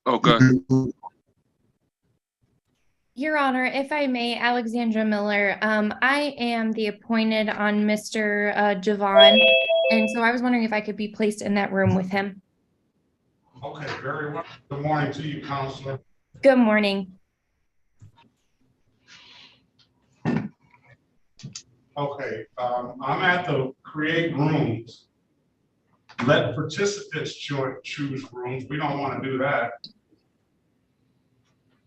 Oh, good. Your Honor, if I may, Alexandra Miller, I am the appointed on Mr. Javon, and so I was wondering if I could be placed in that room with him. Okay, very well. Good morning to you, Counselor. Good morning. Okay, I'm at the create rooms. Let participants choose rooms. We don't want to do that.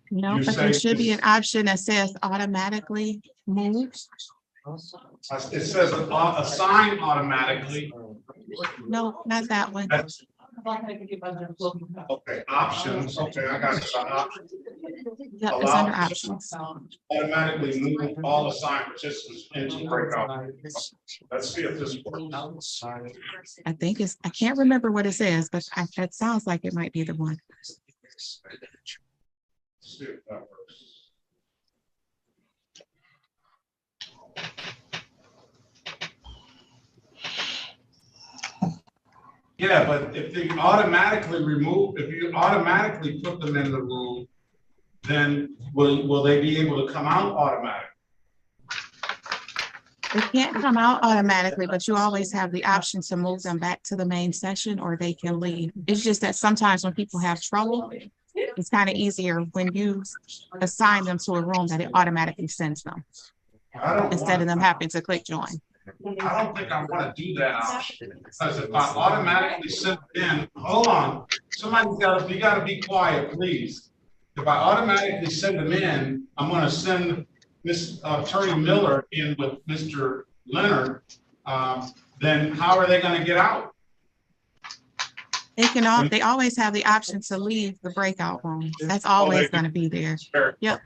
No, but there should be an option that says automatically move. It says assign automatically. No, not that one. Okay, options. Okay, I got the options. Yep, it's under options. Automatically move all assigned participants into breakout. Let's see if this works. I think I can't remember what it says, but that sounds like it might be the one. See if that works. Yeah, but if you automatically put them in the room, then will they be able to come out automatically? They can't come out automatically, but you always have the option to move them back to the main session or they can leave. It's just that sometimes when people have trouble, it's kind of easier when you assign them to a room that it automatically sends them instead of them having to click join. I don't think I want to do that option because if I automatically send them in, hold on, you gotta be quiet, please. If I automatically send them in, I'm going to send Miss Attorney Miller in with Mr. Leonard. Then how are they going to get out? They always have the option to leave the breakout room. That's always going to be there. Yep.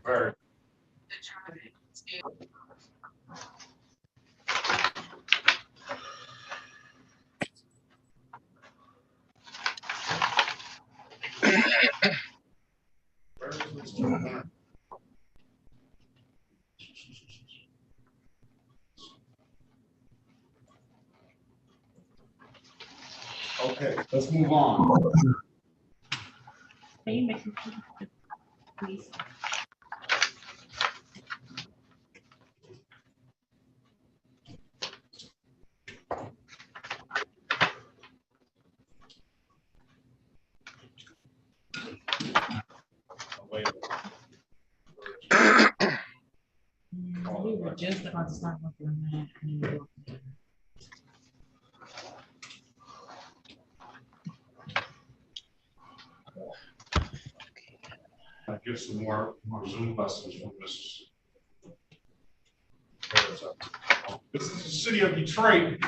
Okay, let's move on. Please. We were just about to start working on that. I give some more Zoom lessons from this. This is the city of Detroit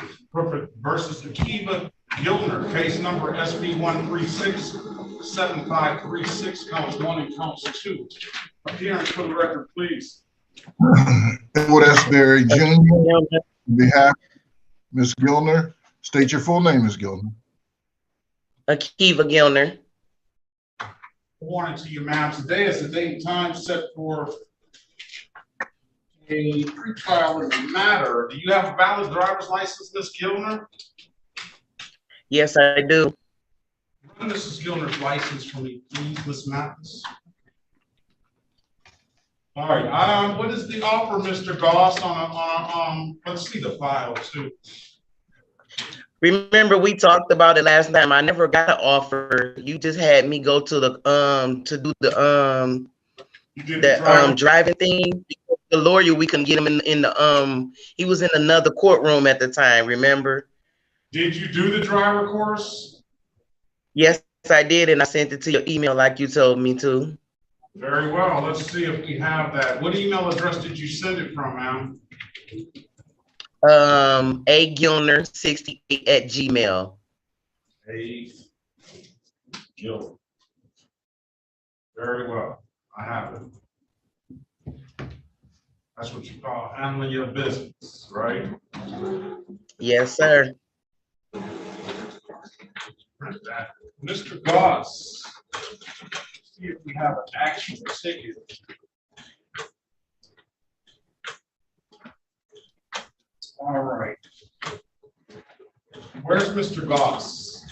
versus Akiva Gilner, case number SB 136-7536, counts 1 and counts 2. Appearance for the record, please. Edward S. Berry Jr. On behalf of Ms. Gilner, state your full name, Ms. Gilner. Akiva Gilner. Warning to you, ma'am. Today is the date and time set for a pretrial in the matter. Do you have a valid driver's license, Ms. Gilner? Yes, I do. Run Mrs. Gilner's license for me, please, Ms. Mathis. All right. What is the offer, Mr. Goss, on let's see the file too. Remember, we talked about it last time. I never got an offer. You just had me go to the to do the driving thing. The lawyer, we couldn't get him in the he was in another courtroom at the time, remember? Did you do the driver course? Yes, I did, and I sent it to your email like you told me to. Very well. Let's see if we have that. What email address did you send it from, ma'am? agilner68@gmail. A Gilner. Very well. I have it. That's what you call handling your business, right? Yes, sir. Mr. Goss, see if we have an actual ticket. All right. Where's Mr. Goss?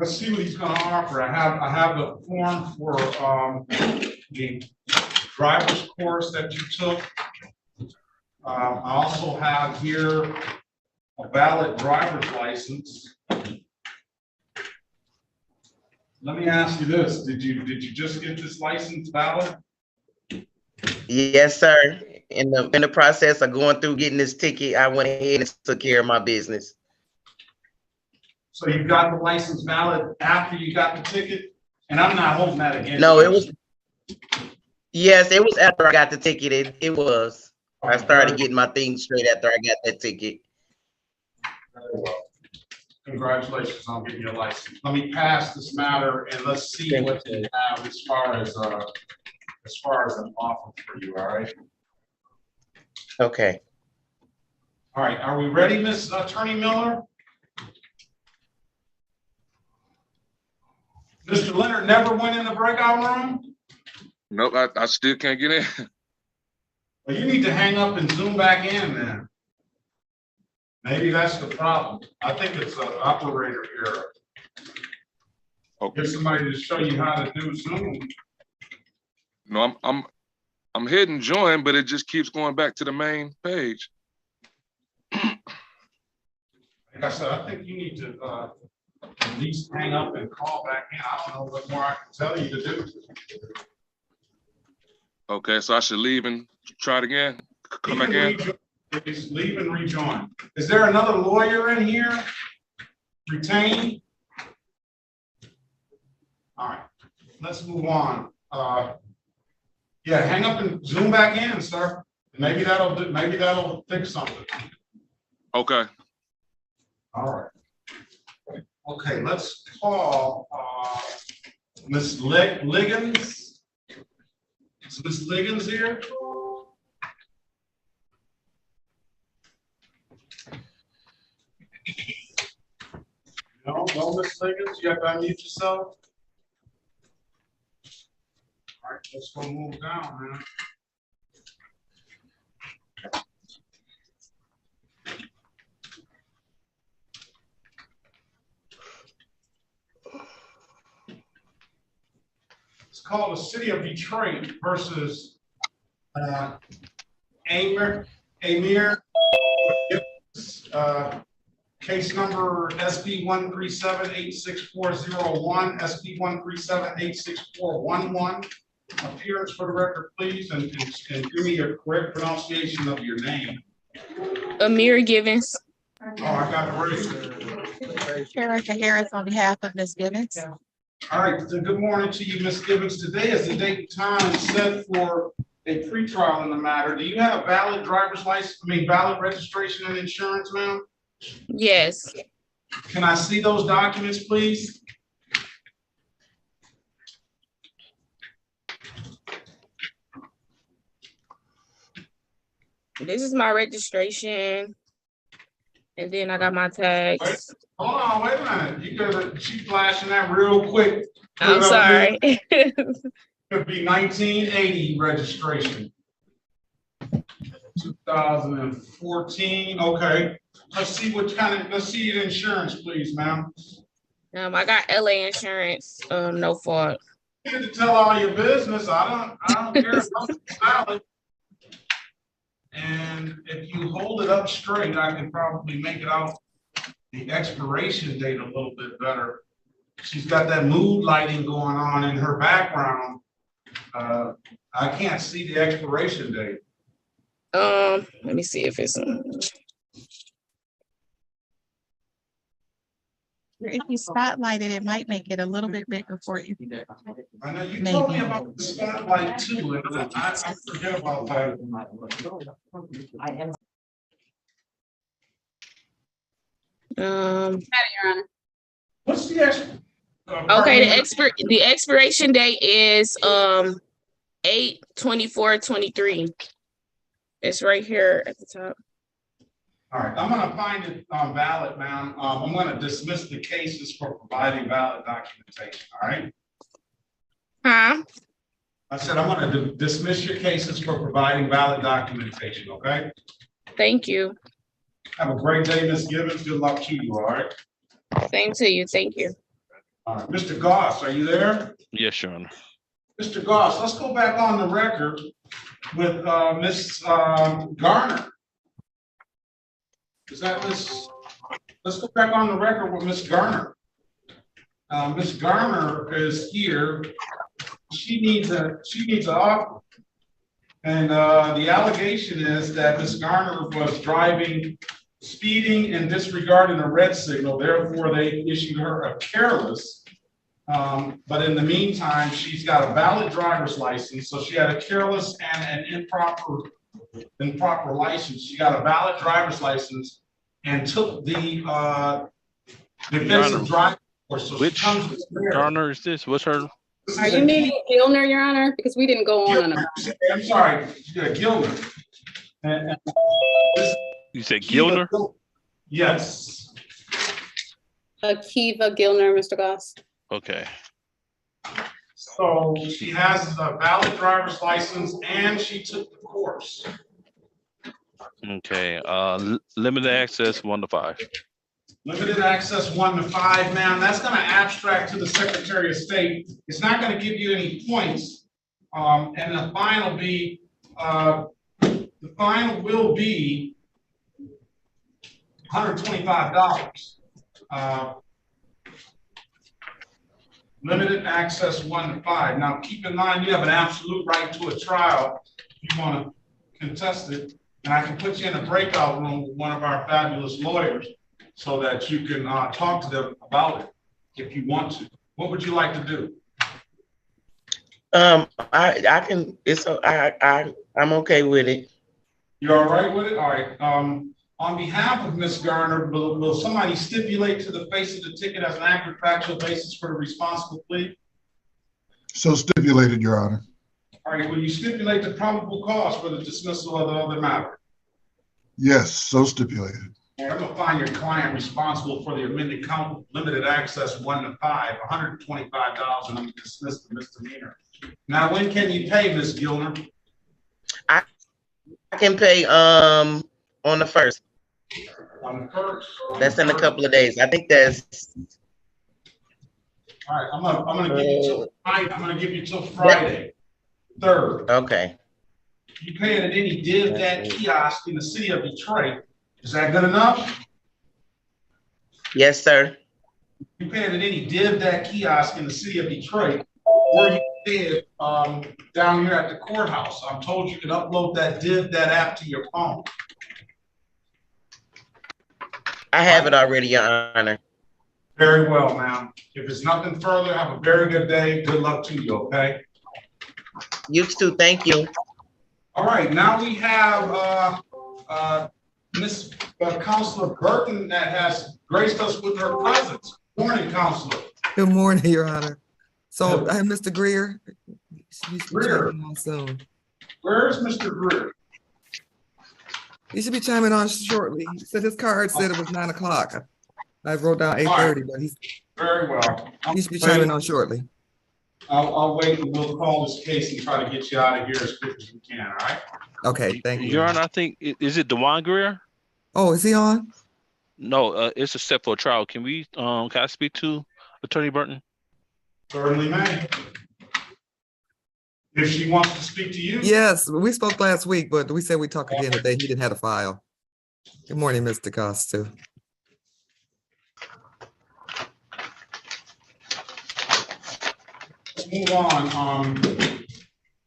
let's see what he's gonna offer. I have the form for, the driver's course that you took. I also have here a valid driver's license. Let me ask you this, did you just get this license valid? Yes, sir. In the process of going through getting this ticket, I went ahead and took care of my business. So you got the license valid after you got the ticket? And I'm not holding that against you. No, it was, yes, it was after I got the ticket. It was. I started getting my things straight after I got that ticket. Very well. Congratulations on getting your license. Let me pass this matter and let's see what they have as far as an offer for you, all right? Okay. All right, are we ready, Miss Attorney Miller? Mr. Leonard never went in the breakout room? Nope, I still can't get in. Well, you need to hang up and zoom back in then. Maybe that's the problem. I think it's an operator error. Okay. Get somebody to show you how to do Zoom. No, I'm hitting join, but it just keeps going back to the main page. Like I said, I think you need to at least hang up and call back in. I don't know what more I can tell you to do. Okay, so I should leave and try it again. Come back in. Please leave and rejoin. Is there another lawyer in here? Retained? All right, let's move on. Yeah, hang up and zoom back in, sir. Maybe that'll fix something. Okay. All right. Okay, let's call Miss Liggins. Is Miss Liggins here? No, Miss Liggins, you have to unmute yourself. All right, let's go move down, man. It's called the City of Detroit versus Amir. Case number SP 137-86401, SP 137-86411. Appearance for the record, please, and give me your correct pronunciation of your name. Amir Givens. Oh, I got it right. Erica Harris on behalf of Ms. Gibbons. All right, so good morning to you, Ms. Gibbons. Today is the date and time set for a pretrial in the matter. Do you have valid driver's license, valid registration and insurance, ma'am? Yes. Can I see those documents, please? This is my registration. And then I got my tags. Hold on, wait a minute. You gotta keep flashing that real quick. I'm sorry. Could be 1980 registration. 2014, okay. Let's see let's see your insurance, please, ma'am. I got LA insurance, no fault. You need to tell all your business. I don't care about the valid. And if you hold it up straight, I can probably make it out the expiration date a little bit better. She's got that mood lighting going on in her background. I can't see the expiration date. Let me see if it's If you spotlight it, it might make it a little bit bigger for you. I know you told me about the spotlight too, and I forget about that. What's the okay, the expiration date is 8/24/23. It's right here at the top. All right, I'm gonna find it valid, ma'am. I'm gonna dismiss the cases for providing valid documentation, all right? Huh? I said I'm gonna dismiss your cases for providing valid documentation, okay? Thank you. Have a great day, Ms. Gibbons. Good luck to you, all right? Same to you. Thank you. All right, Mr. Goss, are you there? Yes, Your Honor. Mr. Goss, let's go back on the record with Ms. Garner. Is that Ms.? Let's go back on the record with Ms. Garner. Ms. Garner is here. She needs an offer. And the allegation is that Ms. Garner was driving, speeding and disregarding a red signal. Therefore, they issued her a careless. But in the meantime, she's got a valid driver's license. So she had a careless and an improper license. She got a valid driver's license and took the defensive driver course. So which Garner is this? What's her? Are you meaning Gilner, Your Honor? Because we didn't go on. I'm sorry, Gilner. You said Gilner? Yes. Akiva Gilner, Mr. Goss. Okay. So she has a valid driver's license and she took the course. Okay. Limited access 1 to 5. Limited access 1 to 5, ma'am. That's going to abstract to the Secretary of State. It's not going to give you any points. And the fine will be $125. Limited access 1 to 5. Now, keep in mind, you have an absolute right to a trial if you want to contest it. And I can put you in a breakout room with one of our fabulous lawyers so that you can talk to them about it if you want to. What would you like to do? I can. I'm okay with it. You're all right with it? All right. On behalf of Ms. Garner, will somebody stipulate to the face of the ticket as an accurate factual basis for the responsible plea? So stipulated, Your Honor. All right. Will you stipulate the probable cause for the dismissal of the other matter? Yes, so stipulated. I'm going to find your client responsible for the amended count, limited access 1 to 5, $125, and I'm going to dismiss the misdemeanor. Now, when can you pay, Ms. Gilner? I can pay on the 1st. On the 1st. That's in a couple of days. I think that's. All right, I'm gonna give you till Friday. I'm gonna give you till Friday, 3rd. Okay. You pay it at any div dat kiosk in the city of Detroit. Is that good enough? Yes, sir. You pay it at any div dat kiosk in the city of Detroit, or you pay it down here at the courthouse. I'm told you can upload that div dat app to your phone. I have it already, Your Honor. Very well, ma'am. If it's nothing further, have a very good day. Good luck to you, okay? You too, thank you. All right, now we have Miss Counselor Burton that has graced us with her presence. Good morning, Counselor. Good morning, Your Honor. So I have Mr. Greer. Greer. Soon. Where is Mr. Greer? He should be chiming on shortly. He said his card said it was 9 o'clock. I wrote down 8:30, but he's very well. He should be chiming on shortly. I'll wait and we'll call this case and try to get you out of here as quick as we can, all right? Okay, thank you. Your Honor, I think, is it Dewan Greer? Oh, is he on? No, it's a set for a trial. Can we, can I speak to Attorney Burton? Certainly, may. If she wants to speak to you. Yes, we spoke last week, but we said we'd talk again today. He didn't have a file. Good morning, Mr. Costa. Let's move on.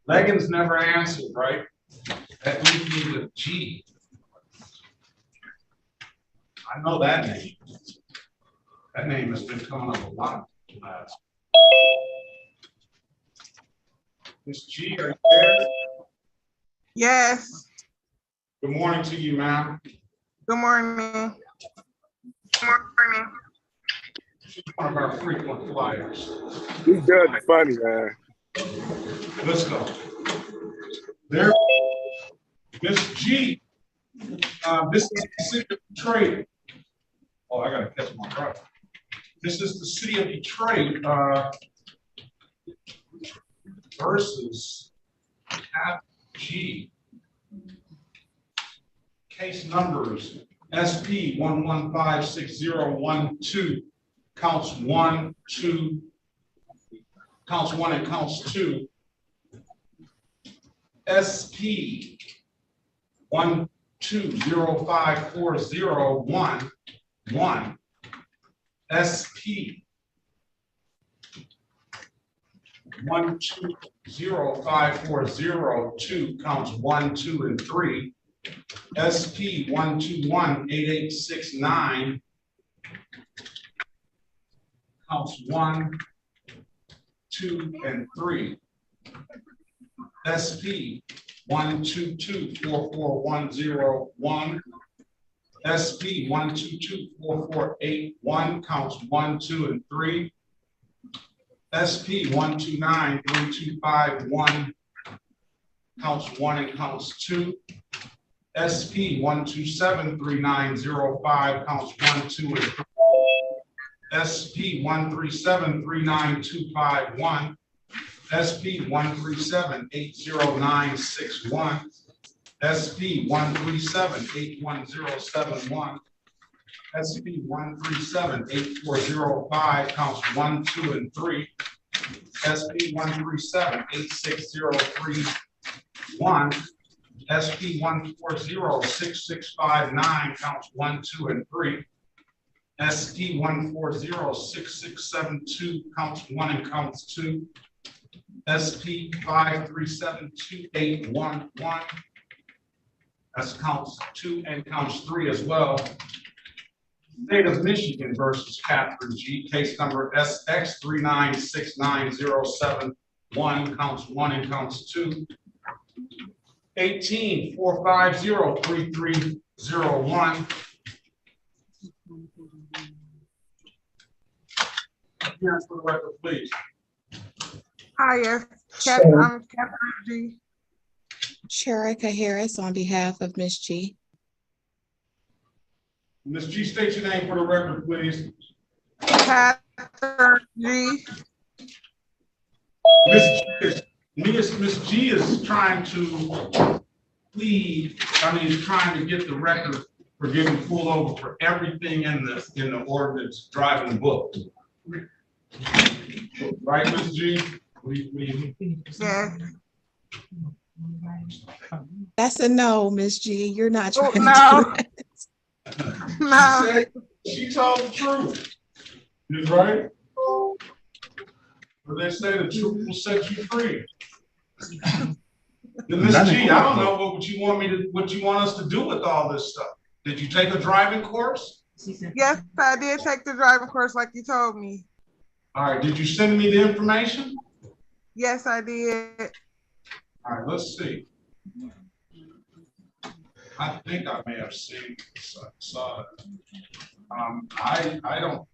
Leggins never answered, right? That leads me to G. I know that name. That name has been coming up a lot. Miss G, are you there? Yes. Good morning to you, ma'am. Good morning. Good morning. She's one of our frequent flyers. He's good and funny, man. Let's go. There, Miss G. This is the city of Detroit. Oh, I gotta catch my breath. This is the city of Detroit versus G. Case numbers SP 1156012 counts 1, 2, counts 1 and counts 2. SP 1205401 1. SP 1205402 counts 1, 2, and 3. SP 1218869 counts 1, 2, and 3. SP 1224401 SP 1224481 counts 1, 2, and 3. SP 1293251 counts 1 and counts 2. SP 1273905 counts 1, 2, and 3. SP 1373951. SP 1378091. SP 1378171. SP 1378405 counts 1, 2, and 3. SP 1378603. SP 1406659 counts 1, 2, and 3. SP 1406672 counts 1 and counts 2. SP 5372811. That's counts 2 and counts 3 as well. State of Michigan versus Catherine G. Case number SX 3969071 counts 1 and counts 2. 18-450-3301. Appearance for the record, please. Hi, yes, Catherine G. Sharika Harris on behalf of Ms. G. Ms. G, state your name for the record, please. Catherine G. Ms. G is trying to plead, trying to get the record for getting pulled over for everything in the ordinance driving book. Right, Ms. G? Yeah. That's a no, Ms. G. You're not trying to do that. No. She told the truth. You're right. But they say the truth will set you free. Ms. G, I don't know what you want us to do with all this stuff. Did you take a driving course? Yes, I did take the driving course like you told me. All right, did you send me the information? Yes, I did. All right, let's see. I think I may have seen, saw it. I don't.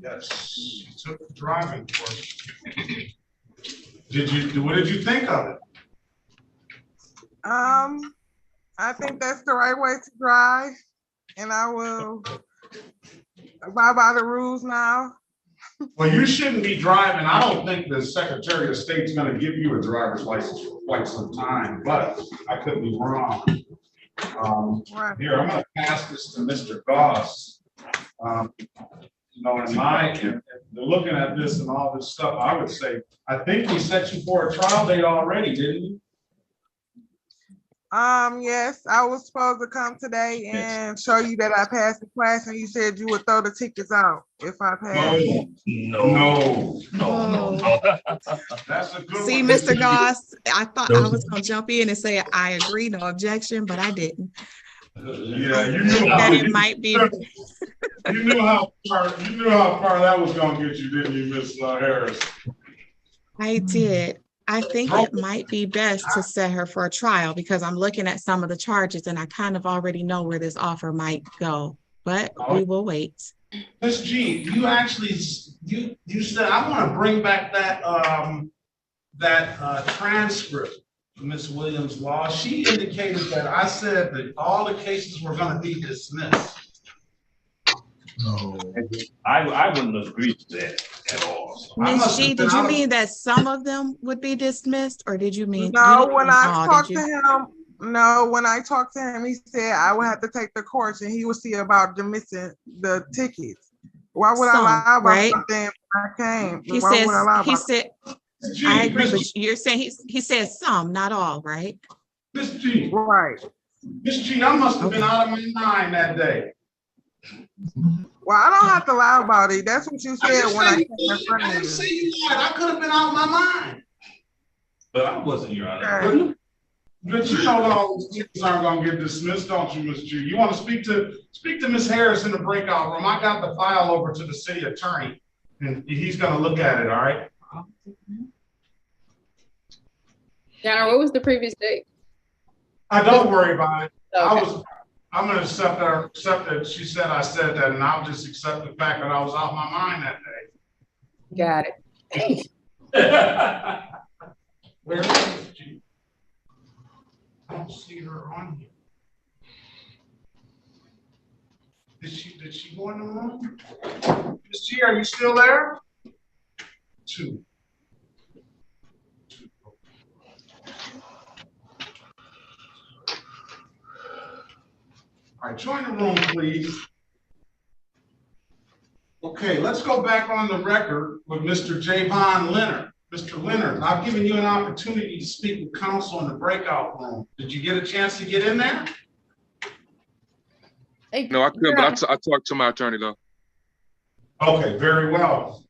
Yes, you took the driving course. What did you think of it? I think that's the right way to drive, and I will abide by the rules now. Well, you shouldn't be driving. I don't think the Secretary of State's going to give you a driver's license for quite some time, but I could be wrong. Here, I'm going to pass this to Mr. Goss. Looking at this and all this stuff, I would say, I think we set you for a trial date already, didn't we? Yes, I was supposed to come today and show you that I passed the class, and you said you would throw the tickets out if I passed. No. That's a good See, one. Mr. Goss, I thought I was going to jump in and say I agree, no objection, but I didn't. Yeah, you knew how it might be. You knew how far that was going to get you, didn't you, Miss Harris? I did. I think it might be best to set her for a trial because I'm looking at some of the charges and I kind of already know where this offer might go, but we will wait. Ms. G, you actually, you said, I want to bring back that transcript of Ms. Williams' law. She indicated that I said that all the cases were going to be dismissed. No, I wouldn't agree to that at all. Ms. G, did you mean that some of them would be dismissed, or did you mean? No, when I talked to him, he said I would have to take the course and he would see about dismissing the tickets. Why would I Some, lie about right? something when I came? He Why says, would I lie he about said, Miss G, I agree, Miss but G, you're saying he said some, not all, right? Miss G, right? Miss G, I must have been Okay. out of my mind that day. Well, I don't have to lie about it. That's what you I said didn't when I say came you in lied. front I of didn't you. say you lied. I could have been out of my mind. But I wasn't, Your Honor. Okay. But you know all these things aren't gonna get dismissed, don't you, Miss G? You want to speak to Miss Harris in the breakout room? I got the file over to the city attorney, and he's gonna look at it, all right? Your Honor, what was the previous date? Don't worry about it. Okay. I'm gonna accept that she said I said that, and I'll just accept the fact that I was out of my mind that day. Got it. Where is Miss G? I don't see her on here. Did she go in the room? Miss G, are you still there? Two. All right, join the room, please. Okay, let's go back on the record with Mr. Javon Leonard. Mr. Leonard, I've given you an opportunity to speak with counsel in the breakout room. Did you get a chance to get in there? No, I couldn't, but I talked to my attorney though. Okay, very well.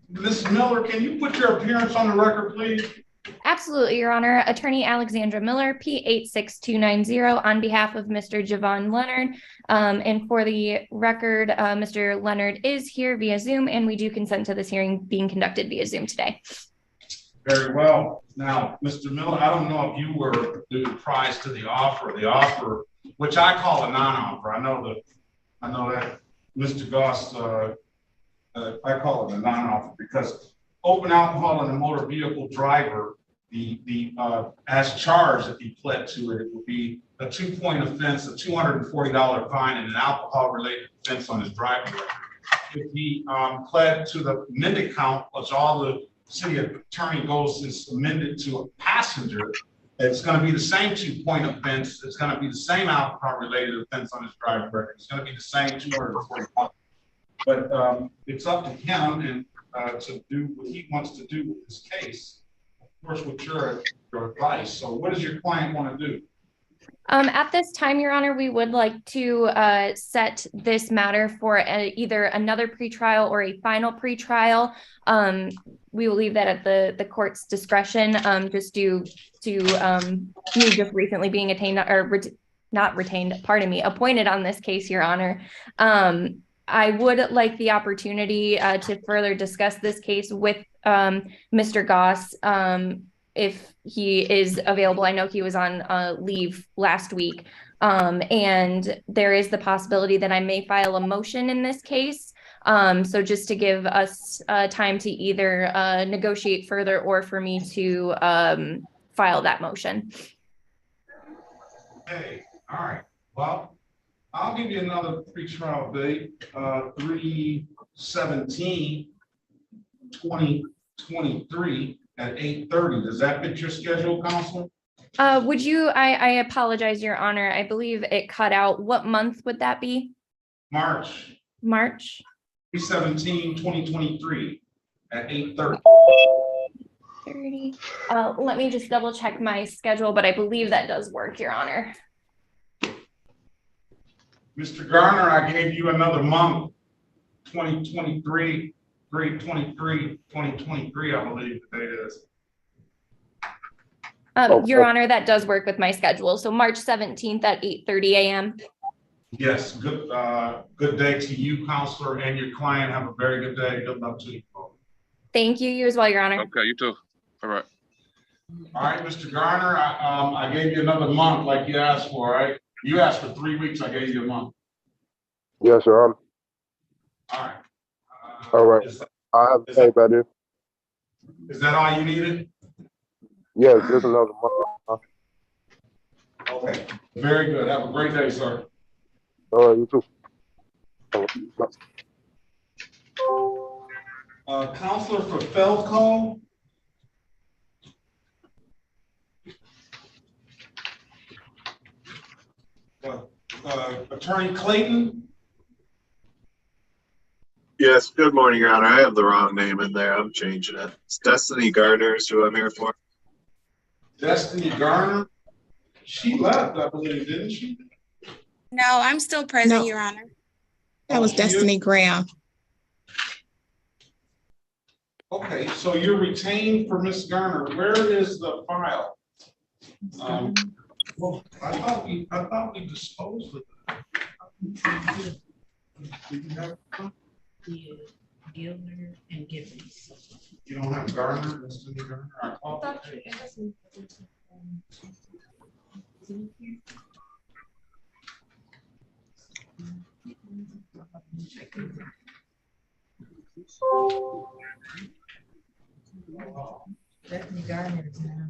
Ms. Miller, can you put your appearance on the record, please? Absolutely, Your Honor. Attorney Alexandra Miller, P86290, on behalf of Mr. Javon Leonard. And for the record, Mr. Leonard is here via Zoom, and we do consent to this hearing being conducted via Zoom today. Very well. Now, Mr. Miller, I don't know if you were apprised to the offer, which I call a non-offer. I know that Mr. Goss, I call it a non-offer because open alcohol in a motor vehicle driver, as charged, if he pled to it, it would be a 2-point offense, a $240 fine, and an alcohol-related offense on his driving record. If he pled to the amended count, which all the city attorney goes is amended to a passenger, it's going to be the same 2-point offense. It's going to be the same alcohol-related offense on his driving record. It's going to be the same $240. But it's up to him and to do what he wants to do with this case, of course, with your advice. So what does your client want to do? At this time, Your Honor, we would like to set this matter for either another pretrial or a final pretrial. We will leave that at the court's discretion, just due to me just recently being appointed on this case, Your Honor. I would like the opportunity to further discuss this case with Mr. Goss, if he is available. I know he was on leave last week, and there is the possibility that I may file a motion in this case. So just to give us time to either negotiate further or for me to file that motion. Hey, all right. Well, I'll give you another pretrial date, 3/17/2023 at 8:30. Does that fit your schedule, counsel? Would you, I apologize, Your Honor. I believe it cut out. What month would that be? March. March. 3/17/2023 at 8:30. 30. Let me just double check my schedule, but I believe that does work, Your Honor. Mr. Garner, I gave you another month, 2023, 2023, I believe the date is. Your Honor, that does work with my schedule. So March 17th at 8:30 a.m. Yes, good day to you, counselor, and your client. Have a very good day. Good luck to you both. Thank you. You as well, Your Honor. Okay, you too. All right. All right, Mr. Garner, I gave you another month like you asked for, right? You asked for 3 weeks, I gave you a month. Yes, Your Honor. All right. All right. I have to say about it. Is that all you needed? Yes, just another month. Okay, very good. Have a great day, sir. All right, you too. Counselor for Feldco. Attorney Clayton. Yes, good morning, Your Honor. I have the wrong name in there. I'm changing it. It's Destiny Gardner is who I'm here for. Destiny Garner? She left, I believe, didn't she? No, I'm still present, No. Your Honor. That was Destiny Graham. Okay, so you're retained for Miss Garner. Where is the file? Well, I thought we disposed of it. Gilner and Gibbons. You don't have Garner, Destiny Garner? I thought- Destiny Gardner is now.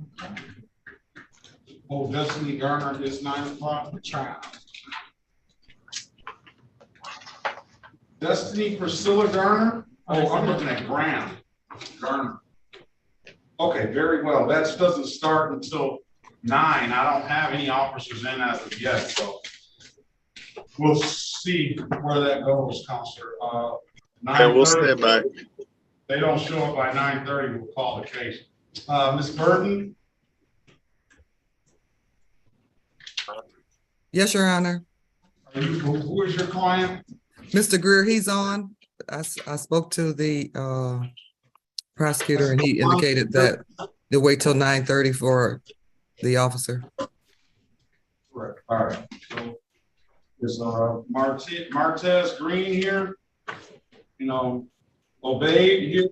Oh, Destiny Garner is 9 o'clock. Child. Destiny Priscilla Garner? Oh, I'm looking at Graham. Garner. Okay, very well. That doesn't start until 9. I don't have any officers in as of yet, so we'll see where that goes, Counselor. And we'll stand by. They don't show up by 9:30, we'll call the case. Ms. Burton? Yes, Your Honor. Who is your client? Mr. Greer, he's on. I spoke to the prosecutor and he indicated that they'll wait till 9:30 for the officer. Correct. All right. So is Martez Green here? You know, Obeyed here?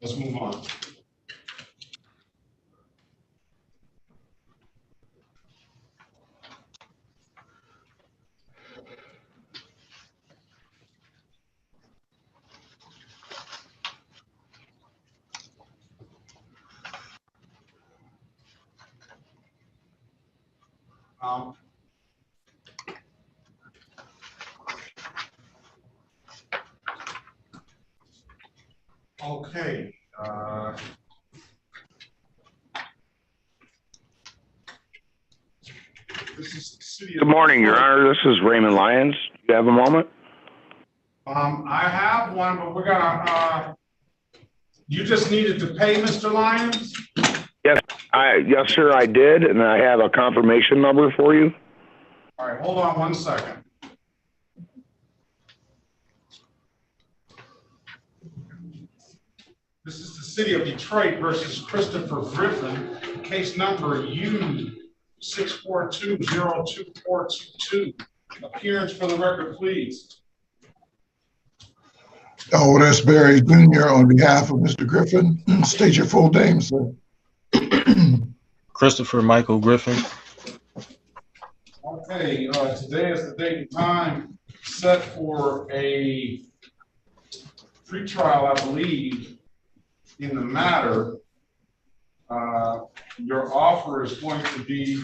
Let's move on. Okay. This is the city of Good morning, Your Honor. This is Raymond Lyons. Do you have a moment? I have one, but we're gonna, you just needed to pay Mr. Lyons? Yes, sir, I did, and I have a confirmation number for you. All right, hold on one second. This is the city of Detroit versus Christopher Griffin, case number U6420242. Appearance for the record, please. Oh, that's Barry Jr. on behalf of Mr. Griffin. State your full name, sir. Christopher Michael Griffin. Okay, today is the date and time set for a pretrial, I believe, in the matter. Your offer is going to be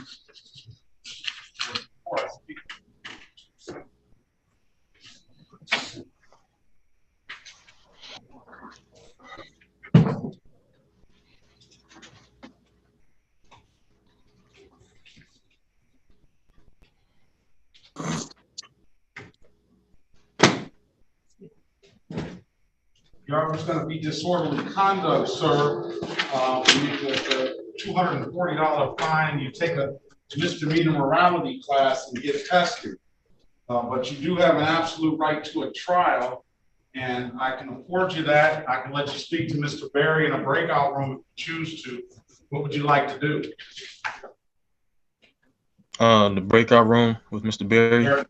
your offer is going to be disorderly conduct, sir. You need a $240 fine. You take a misdemeanor morality class and get tested. But you do have an absolute right to a trial, and I can afford you that. I can let you speak to Mr. Berry in a breakout room if you choose to. What would you like to do? The breakout room with Mr. Berry.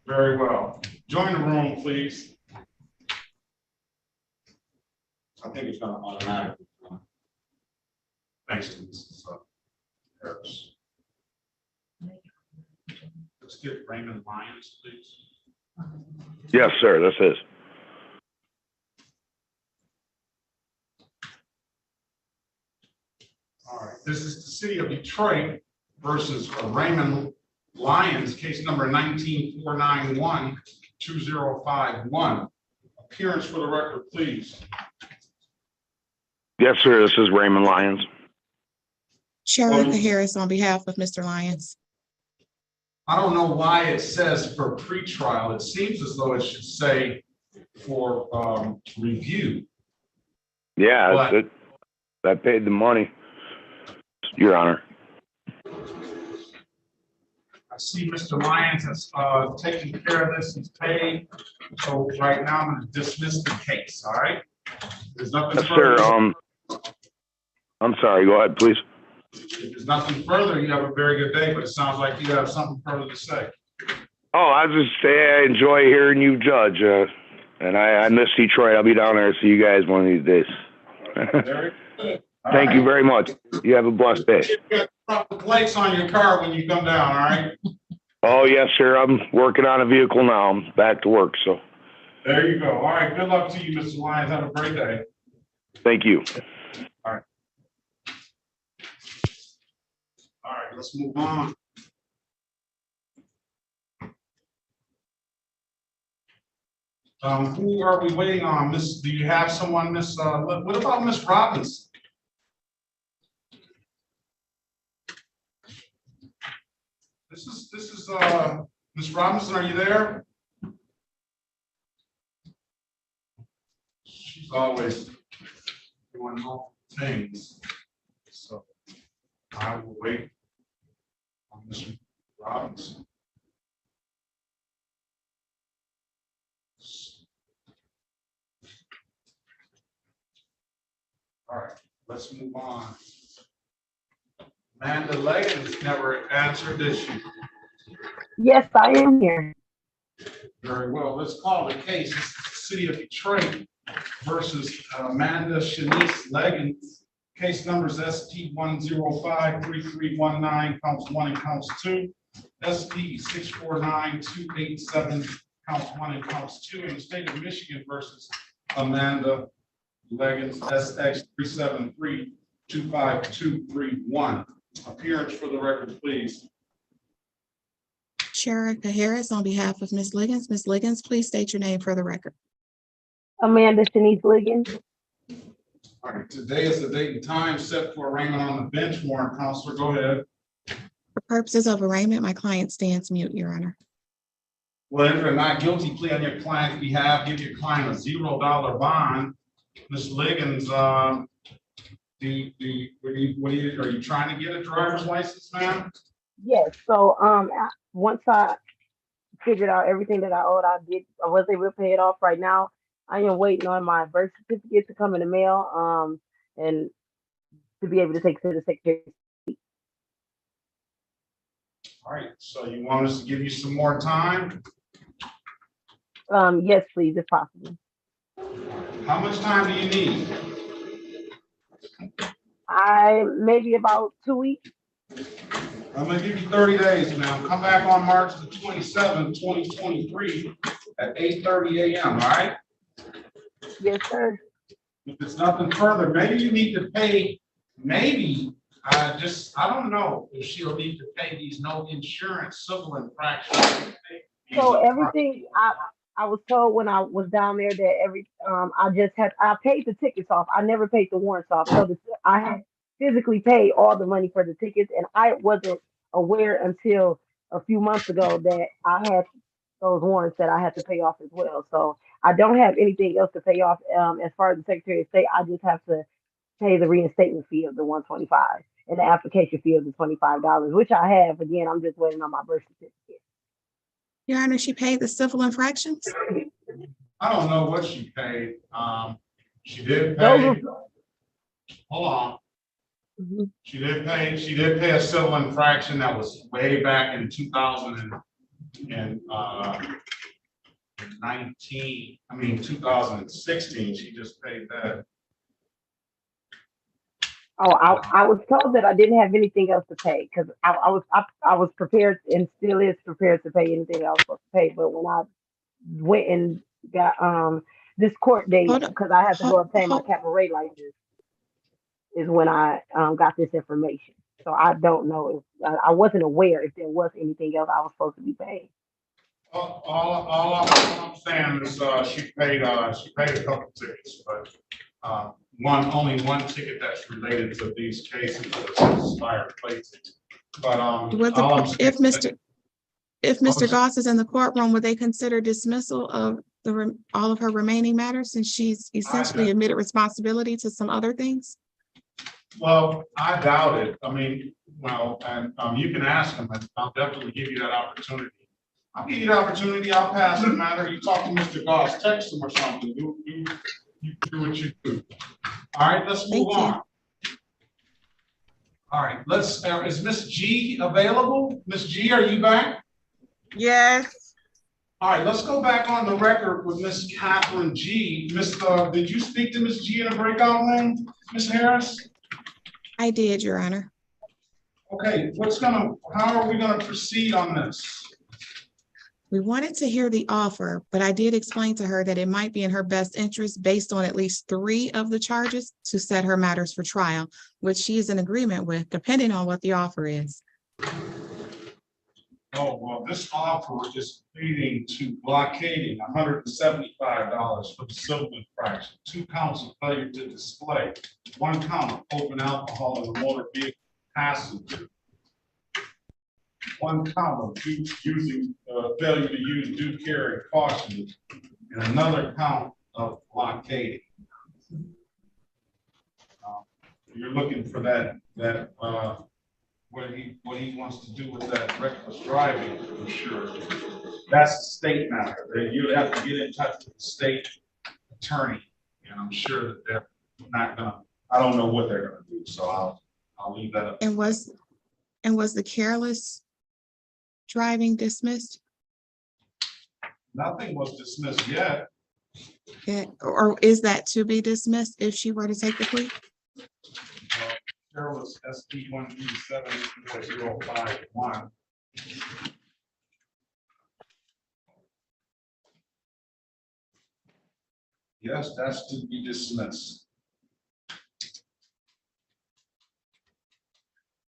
Very well. Join the room, please. I think it's going to automatically. Thanks to Mrs. Harris. Let's get Raymond Lyons, please. Yes, sir, this is. All right, this is the city of Detroit versus Raymond Lyons, case number 19491-2051. Appearance for the record, please. Yes, sir, this is Raymond Lyons. Sheriff Harris on behalf of Mr. Lyons. I don't know why it says for pretrial. It seems as though it should say for review. Yeah, But- it's it. I paid the money, Your Honor. I see Mr. Lyons has taken care of this. He's paid. So right now I'm going to dismiss the case. All right. There's nothing Yes, sir. further. I'm sorry. Go ahead, please. If there's nothing further, you have a very good day, but it sounds like you have something further to say. Oh, I was just say I enjoy hearing you judge, and I miss Detroit. I'll be down there to see you guys one of these days. Very good. All Thank you right. very much. You have a blessed day. Put the plates on your car when you come down, all right? Oh, yes, sir. I'm working on a vehicle now. I'm back to work, so There you go. All right. Good luck to you, Mr. Lyons. Have a great day. thank you. All right. All right, let's move on. Who are we waiting on? Miss, do you have someone, Miss, what about Miss Robinson? This is Miss Robinson, are you there? She's always doing all things. So I will wait on Miss Robinson. All right, let's move on. Amanda Leggins never answered, did she? Yes, I am here. Very well. Let's call the case. This is the City of Detroit versus Amanda Shanice Leggins. Case numbers ST 1053319, counts 1 and counts 2. SP 649287, counts 1 and counts 2. In the state of Michigan versus Amanda Leggins, SX 373-25231. Appearance for the record, please. Sherika Harris on behalf of Ms. Liggins. Ms. Liggins, please state your name for the record. Amanda Shanice Liggins. All right, today is the date and time set for arraignment on the bench warrant. Counselor, go ahead. For purposes of arraignment, my client stands mute, Your Honor. Well, enter a not guilty plea on your client's behalf. Give your client a $0 bond. Ms. Liggins, are you trying to get a driver's license, ma'am? Yes, so once I figured out everything that I owed, I was able to pay it off. Right now I am waiting on my birth certificate to come in the mail, and to be able to take it to the Secretary. All right, so you want us to give you some more time? Yes, please, if possible. How much time do you need? Maybe about 2 weeks. I'm gonna give you 30 days now. Come back on March the 27th, 2023 at 8:30 a.m., all right? Yes, sir. If it's nothing further, maybe you need to pay, maybe, I don't know if she'll need to pay these no insurance civil infractions. So everything I was told when I was down there that I paid the tickets off. I never paid the warrants off. So I had physically paid all the money for the tickets, and I wasn't aware until a few months ago that I had those warrants that I had to pay off as well. So I don't have anything else to pay off. As far as the Secretary of State, I just have to pay the reinstatement fee of the $125 and the application fee of the $25, which I have. Again, I'm just waiting on my birth certificate. Your Honor, she paid the civil infractions? I don't know what she paid. She did pay. Hold on. Mm-hmm. She did pay a civil infraction that was way back in 2016. She just paid that. Oh, I was told that I didn't have anything else to pay because I was prepared and still is prepared to pay anything I was supposed to pay. But when I went and got this court date, because I had to go obtain my cabaret license, is when I got this information. So I don't know if I wasn't aware if there was anything else I was supposed to be paying. All I'm saying is she paid a couple tickets, but only one ticket that's related to these cases was expired plate ticket. But If Mr. Goss is in the courtroom, would they consider dismissal of all of her remaining matters since she's essentially admitted responsibility to some other things? Well, I doubt it. I mean, well, and you can ask him, and I'll definitely give you that opportunity. I'll give you the opportunity. I'll pass the matter. You talk to Mr. Goss, text him or something. You do what you do. All right, let's move on. All right, is Miss G available? Miss G, are you back? Yes. All right, let's go back on the record with Miss Catherine G. Did you speak to Miss G in a breakout room, Miss Harris? I did, Your Honor. Okay, how are we gonna proceed on this? We wanted to hear the offer, but I did explain to her that it might be in her best interest based on at least 3 of the charges to set her matters for trial, which she is in agreement with, depending on what the offer is. Oh, well, this offer is leading to blockading $175 for the civil infraction, 2 counts of failure to display, 1 count of open alcohol in the motor vehicle passenger, 1 count of using failure to use due care and caution, and another count of blockading. You're looking for that what he wants to do with that reckless driving, I'm sure. That's a state matter. You'd have to get in touch with the state attorney, and I'm sure that they're not gonna. I don't know what they're gonna do, so I'll leave that up. And was the careless driving dismissed? Nothing was dismissed yet. Yeah, or is that to be dismissed if she were to take the plea? Careless SB 1374051. Yes, that's to be dismissed.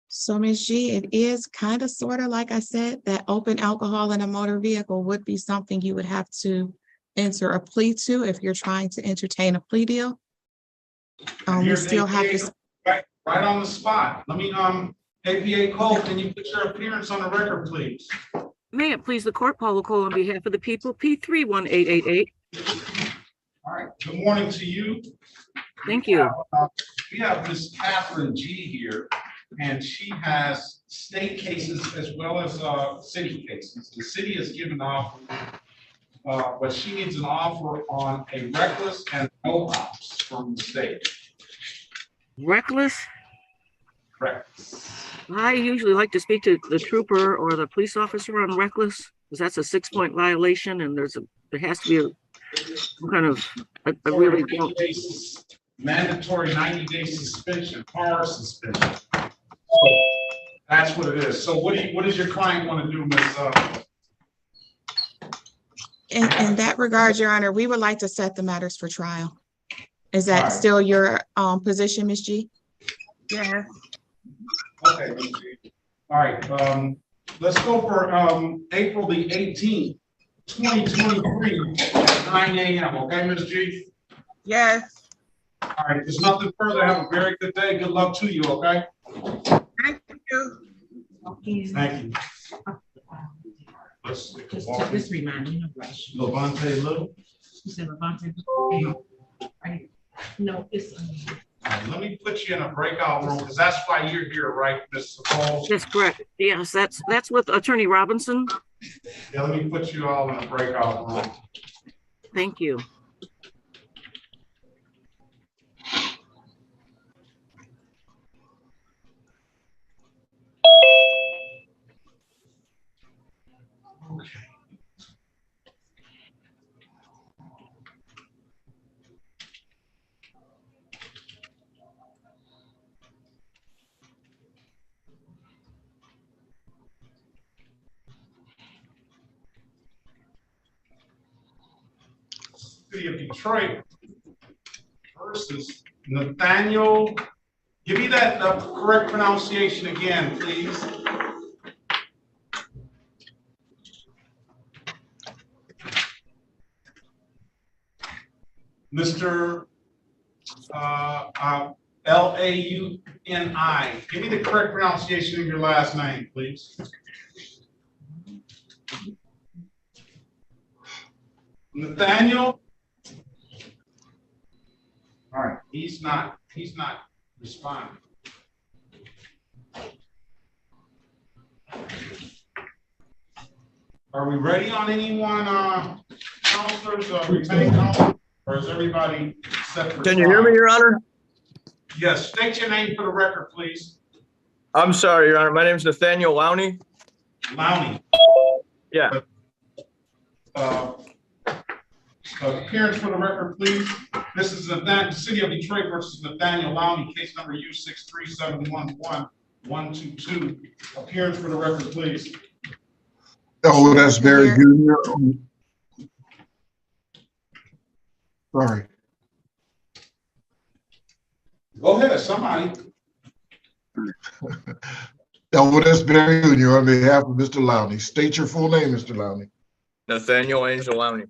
So Ms. G, it is kind of sort of like I said, that open alcohol in a motor vehicle would be something you would have to enter a plea to if you're trying to entertain a plea deal. We still have to. Right on the spot. Let me, APA Cole, can you put your appearance on the record, please? May it please the court, Paul Cole on behalf of the people, P31888. All right, good morning to you. Thank you. We have Miss Catherine G here, and she has state cases as well as city cases. The city has given off, but she needs an offer on a reckless and no ops from the state. Reckless? Correct. I usually like to speak to the trooper or the police officer on reckless, because that's a 6-point violation, and there has to be some kind of, I really don't. Mandatory 90-day suspension, car suspension. So that's what it is. So what does your client want to do, Ms. In that regard, Your Honor, we would like to set the matters for trial. Is that still your position, Ms. G? Yeah. Okay, Ms. G. All right, let's go for April the 18th, 2023 at 9 a.m. Okay, Ms. G? Yes. All right, there's nothing further. Have a very good day. Good luck to you, okay? Thank you. Thank you. Just remind me of Rush. Levante Little. You said Levante. No, it's. Let me put you in a breakout room because that's why you're here, right, Mr. Cole? That's correct. Yes, that's with Attorney Robinson. Yeah, let me put you all in a breakout room. Thank you. Okay. City of Detroit versus Nathaniel. Give me that correct pronunciation again, please. Mr. Launi. Give me the correct pronunciation of your last name, please. Nathaniel? All right, he's not responding. Are we ready on anyone, counselors, retained counselors, or is everybody set for Can you hear me, trial? Your Honor? Yes, state your name for the record, please. I'm sorry, Your Honor. My name is Nathaniel Lowney. Lowney. Yeah. Appearance for the record, please. This is the City of Detroit versus Nathaniel Lowney, case number U6371122. Appearance for the record, please. Oh, that's Barry Jr. Sorry. Go ahead, somebody. Oh, that's Barry Jr. on behalf of Mr. Lowney. State your full name, Mr. Lowney. Nathaniel Angel Lowney.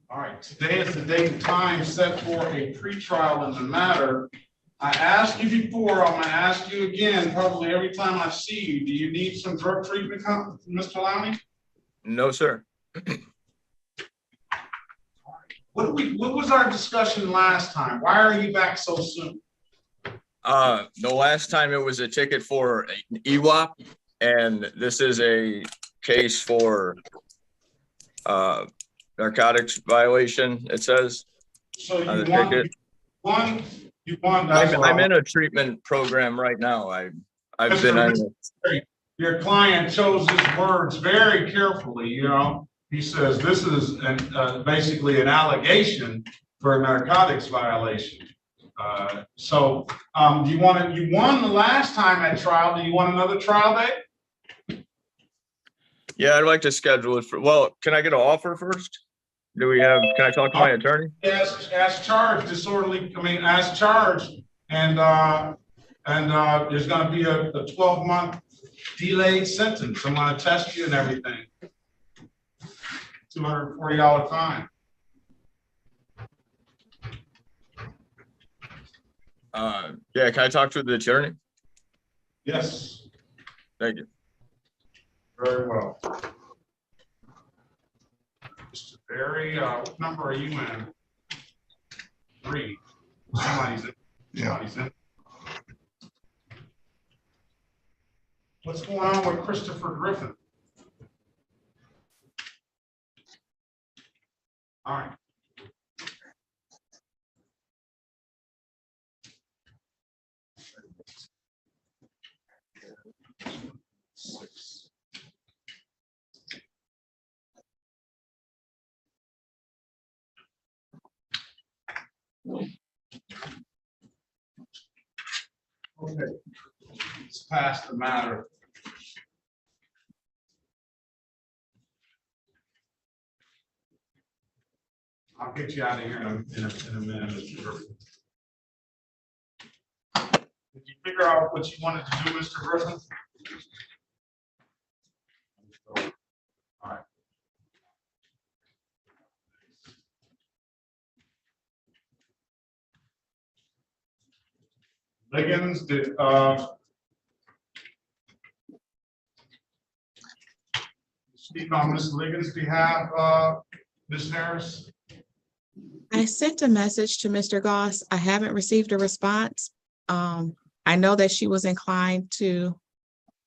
All right, today is the date and time set for a pretrial in the matter. I asked you before, I'm gonna ask you again, probably every time I see you, do you need some drug treatment, Mr. Lowney? No, sir. What was our discussion last time? Why are you back so soon? The last time it was a ticket for an EWAP, and this is a case for narcotics violation, it says. So on the you want, ticket. I'm in a treatment program right now. I've been on your client chose his words very carefully, you know. He says this is basically an allegation for a narcotics violation. You won the last time at trial. Do you want another trial date? Yeah, I'd like to schedule it for, well, can I get an offer first? Can I talk to my attorney? As charged, as charged, and there's gonna be a 12-month delayed sentence. I'm gonna test you and everything. $240 fine. Yeah, can I talk to the attorney? Yes. Thank you. Very well. Mr. Barry, what number are you in? 3. Somebody's in. Somebody's in. What's going on with Christopher Griffin? All right. Okay, let's pass the matter. I'll get you out of here in a minute, Mr. Griffin. Did you figure out what you wanted to do, Mr. Griffin? All right. Liggins, did speak on Ms. Liggins' behalf, Ms. Harris? I sent a message to Mr. Goss. I haven't received a response. I know that she was inclined to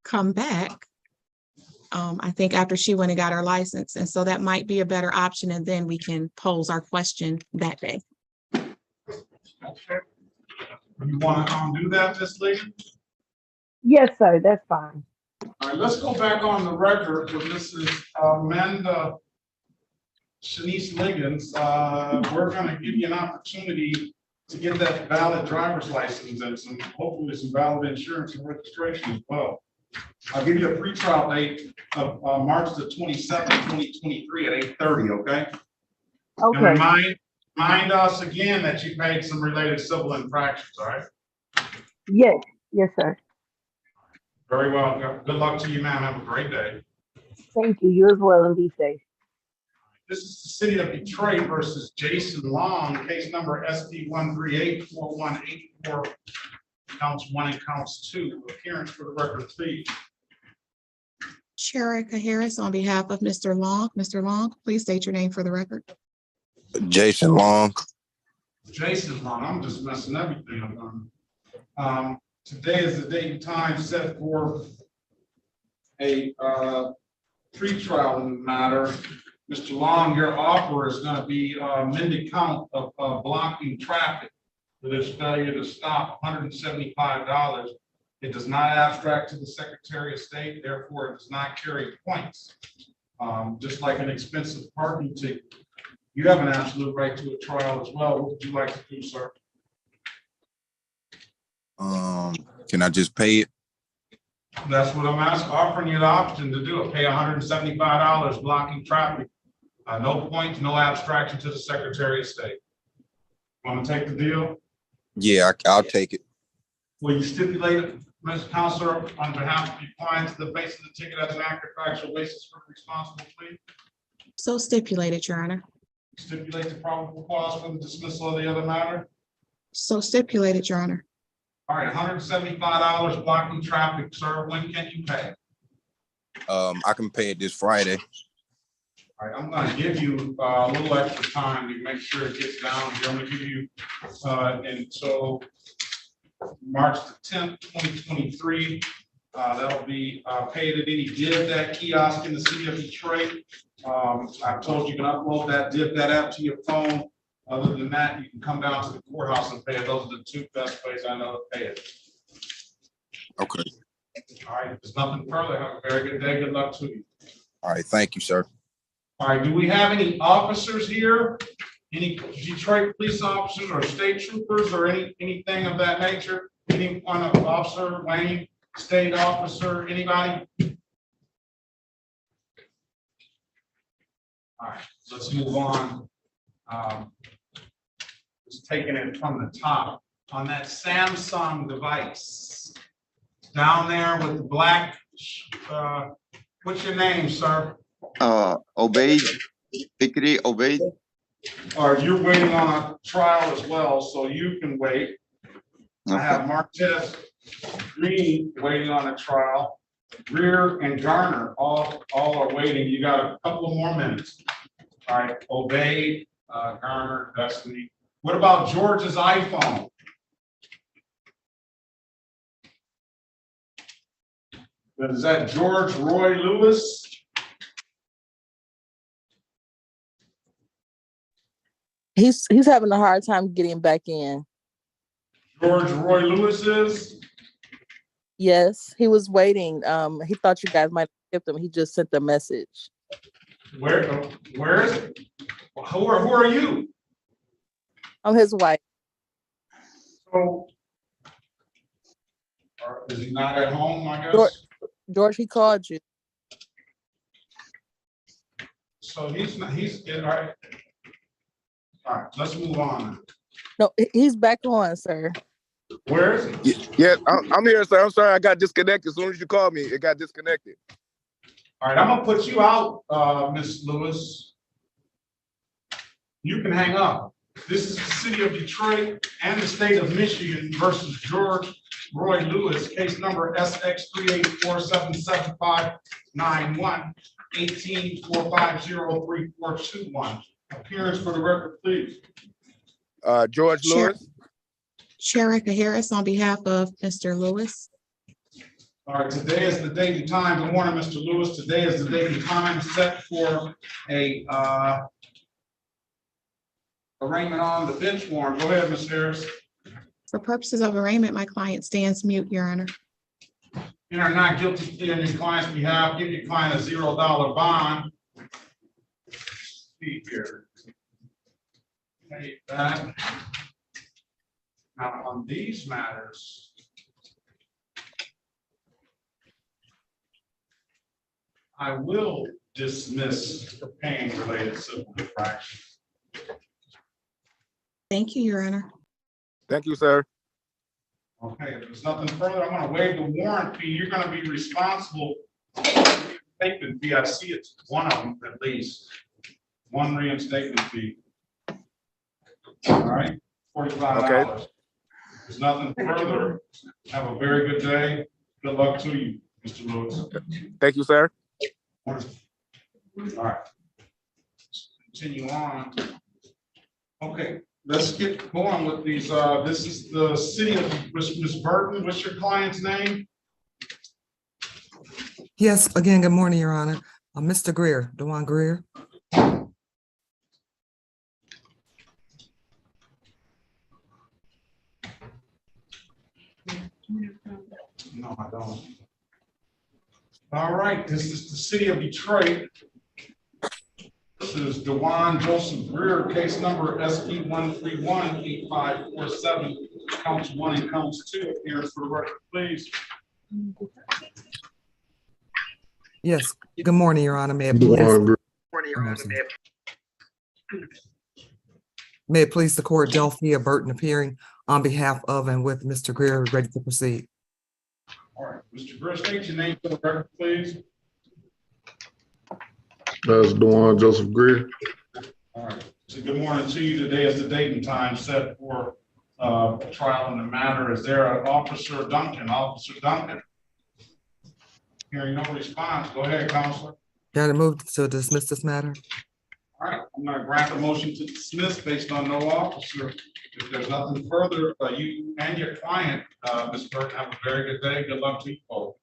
come back. I think after she went and got her license, and so that might be a better option, and then we can pose our question that day. Okay. You want to do that, Ms. Liggins? Yes, sir, that's fine. All right, let's go back on the record for Mrs. Amanda Shanice Liggins. We're going to give you an opportunity to get that valid driver's license and hopefully some valid insurance and registration as well. I'll give you a pretrial date of March the 27th, 2023 at 8:30, okay? Okay. And remind us again that you paid some related civil infractions, all right? Yes, yes, sir. Very well. Good luck to you, ma'am. Have a great day. Thank you. You as well, and be safe. This is the City of Detroit versus Jason Long, case number SP1384184, counts 1 and counts 2. Appearance for the record, please. Sherika Harris on behalf of Mr. Long. Mr. Long, please state your name for the record. Jason Long. Jason Long, I'm just messing everything up. Today is the date and time set for a pre-trial in the matter. Mr. Long, your offer is going to be amended count of blocking traffic for this failure to stop, $175. It does not abstract to the Secretary of State, therefore it does not carry points. Just like an expensive parking ticket, you have an absolute right to a trial as well. What would you like to do, sir? Can I just pay it? That's what I'm offering you the option to do. Pay $175 blocking traffic. No points, no abstraction to the Secretary of State. Want to take the deal? Yeah, I'll take it. Will you stipulate it, Mr. Counselor, on behalf of your clients, the basis of the ticket as an accurate factual basis for the responsible plea? So stipulated, Your Honor. Stipulate the probable cause for the dismissal of the other matter? So stipulated, Your Honor. All right, $175 blocking traffic, sir. When can you pay? I can pay it this Friday. All right, I'm gonna give you a little extra time to make sure it gets down. I'm gonna give you until March the 10th, 2023. That'll be paid at any DivDat kiosk in the city of Detroit. I've told you can upload that app to your phone. Other than that, you can come down to the courthouse and pay it. Those are the two best ways I know to pay it. Okay. All right, if there's nothing further, have a very good day. Good luck to you. All right, thank you, sir. All right, do we have any officers here? Any Detroit police officers or state troopers or anything of that nature? Any one of Officer Wayne, state officer, anybody? All right, let's move on. Just taking it from the top on that Samsung device down there with the black. What's your name, sir? Obeyed, Hickory Obeyed. Or you're waiting on a trial as well, so you can wait. Okay. I have Marquez Green waiting on a trial. Greer and Garner all are waiting. You got a couple of more minutes. All right, Obeyed, Garner, Destiny. What about George's iPhone? Is that George Roy Lewis? He's having a hard time getting back in. George Roy Lewis is? Yes, he was waiting. He thought you guys might have skipped him. He just sent a message. Where is it? Who are you? I'm his wife. So, is he not at home, I guess? George, he called you. So he's not, all right. All right, let's move on. No, he's back on, sir. Where is he? Yeah, I'm here, sir. I'm sorry, I got disconnected. As soon as you called me, it got disconnected. All right, I'm gonna put you out, Miss Lewis. You can hang up. This is the city of Detroit and the state of Michigan versus George Roy Lewis, case number SX384775591, 1845034421. Appearance for the record, please. George Lewis. Sherika Harris on behalf of Mr. Lewis. All right, today is the date and time. Good morning, Mr. Lewis. Today is the date and time set for a arraignment on the bench warrant. Go ahead, Ms. Harris. For purposes of arraignment, my client stands mute, Your Honor. You are not guilty on your client's behalf. Give your client a $0 bond. See here. Take that. Now, on these matters, I will dismiss the pain-related civil infraction. Thank you, Your Honor. Thank you, sir. Okay, if there's nothing further, I'm gonna waive the warrant fee. You're gonna be responsible for the reinstatement fee. I see it's one of them at least. One reinstatement fee. All right, $45. There's nothing further. Have a very good day. Good luck to you, Mr. Lewis. Thank you, sir. All right. Continue on. Okay, let's get going with these. This is the city of Ms. Burton. What's your client's name? Yes, again, good morning, Your Honor. Mr. Greer, Dewan Greer. No, I don't. All right, this is the city of Detroit. This is Dewan Joseph Greer, case number SP 1318547, counts 1 and counts 2. Appearance for the record, please. Yes, good morning, Your Honor. May it please the court, Delphia Burton appearing on behalf of and with Mr. Greer, ready to proceed. All right, Mr. Greer, state your name for the record, please. That's Dewan Joseph Greer. All right, so good morning to you. Today is the date and time set for trial in the matter. Is there an Officer Duncan? Officer Duncan? Hearing no response, go ahead, Counselor. Got to move to dismiss this matter. All right, I'm going to grant the motion to dismiss based on no officer. If there's nothing further, you and your client, Ms. Burton, have a very good day. Good luck to you both.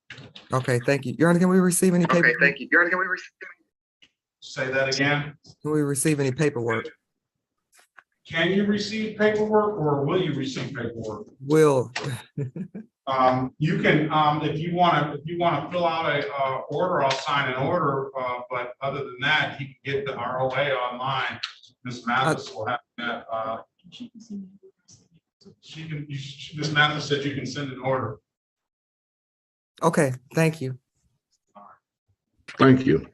Okay, thank you. Your Honor, can we receive any paperwork? Okay, thank you. Your Honor, can we receive? Say that again. Can we receive any paperwork? Can you receive paperwork or will you receive paperwork? Will. You can, if you want to fill out a order, I'll sign an order. But other than that, you can get the ROA online. Ms. Mathis will have that. Ms. Mathis said you can send an order. Okay, thank you. Thank you.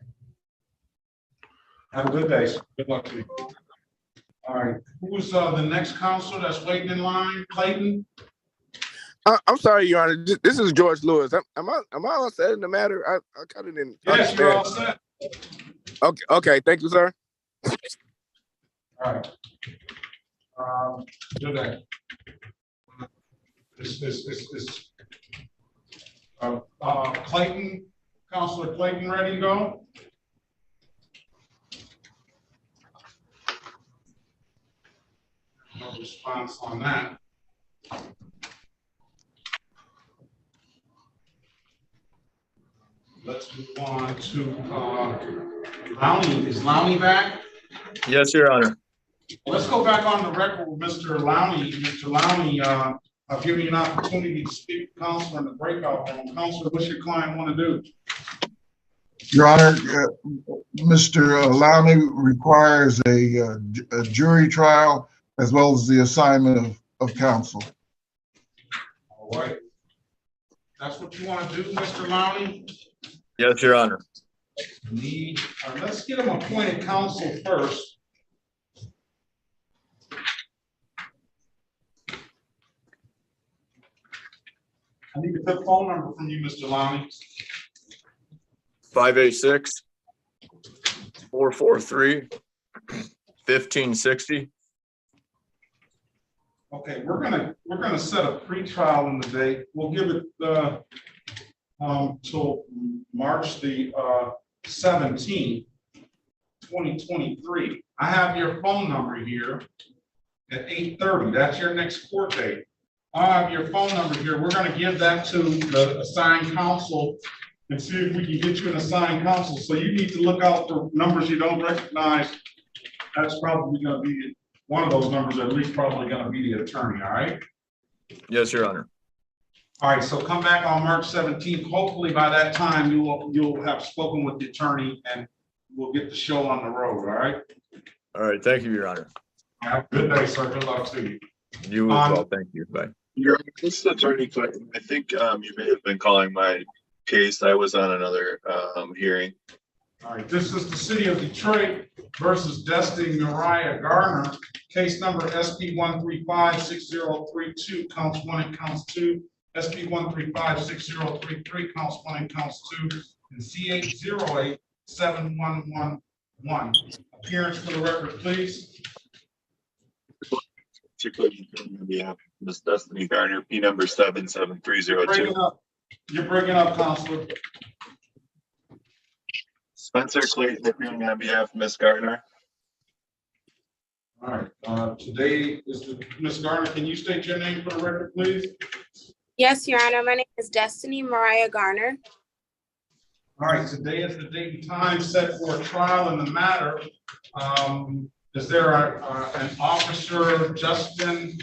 Have a good day. Good luck to you. All right, who's the next counselor that's waiting in line? Clayton? I'm sorry, Your Honor. This is George Lewis. Am I all set in the matter? I kind of didn't. Yes, you're all set. Okay. Thank you, sir. All right. Good day. Clayton, Counselor Clayton, ready to go? No response on that. Let's move on to Lowney. Is Lowney back? Yes, Your Honor. Let's go back on the record with Mr. Lowney. Mr. Lowney, I've given you an opportunity to speak to Counselor in the breakout room. Counselor, what's your client want to do? Your Honor, Mr. Lowney requires a jury trial as well as the assignment of counsel. All right. That's what you want to do, Mr. Lowney? Yes, Your Honor. Let's get him appointed counsel first. I need to get the phone number from you, Mr. Lowney. 586-443-1560. Okay, we're gonna set a pre-trial in the date. We'll give it till March the 17th, 2023. I have your phone number here at 8:30. That's your next court date. I have your phone number here. We're going to give that to the assigned counsel and see if we can get you an assigned counsel. So you need to look out for numbers you don't recognize. That's probably going to be one of those numbers, at least probably going to be the attorney. All right. Yes, Your Honor. All right. So come back on March 17th. Hopefully by that time you'll have spoken with the attorney and we'll get the show on the road. All right. All right. Thank you, Your Honor. Have a good day, sir. Good luck to you. You as well. Thank you. Bye. Your Honor, this is Attorney Clinton. I think you may have been calling my case. I was on another hearing. All right, this is the city of Detroit versus Destiny Mariah Garner. Case number SP 1356032, counts 1 and counts 2. SP 1356033, counts 1 and counts 2. And C8087111. Appearance for the record, please. Miss Destiny Garner, P number 77302. You're breaking up, Counselor. Spencer Clayton appearing on behalf of Ms. Gardner. All right, today is the, Ms. Gardner, can you state your name for the record, please? Yes, Your Honor. My name is Destiny Mariah Garner. All right, today is the date and time set for a trial in the matter. Is there an officer, Justin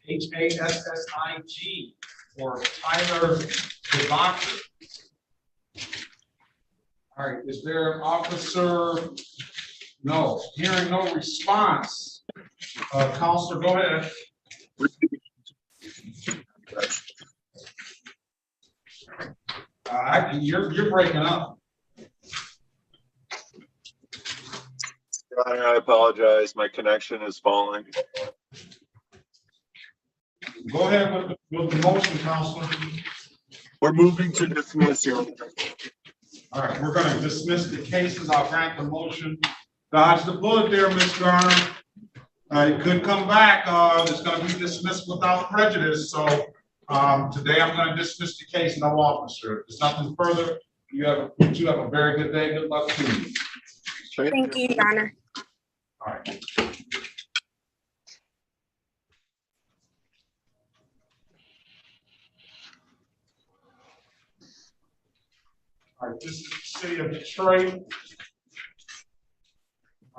Hassig or Tyler Devontae? All right, is there an officer? No. Hearing no response. Counselor, go ahead. You're breaking up. Your Honor, I apologize. My connection is falling. Go ahead with the motion, Counselor. We're moving to dismiss, Your Honor. All right, we're going to dismiss the cases. I'll grant the motion. Dodge the bullet there, Ms. Garner. It could come back. It's going to be dismissed without prejudice. So today I'm going to dismiss the case. No officer. If there's nothing further, you have a very good day. Good luck to you. Thank you, Your Honor. All right. All right, this is the city of Detroit,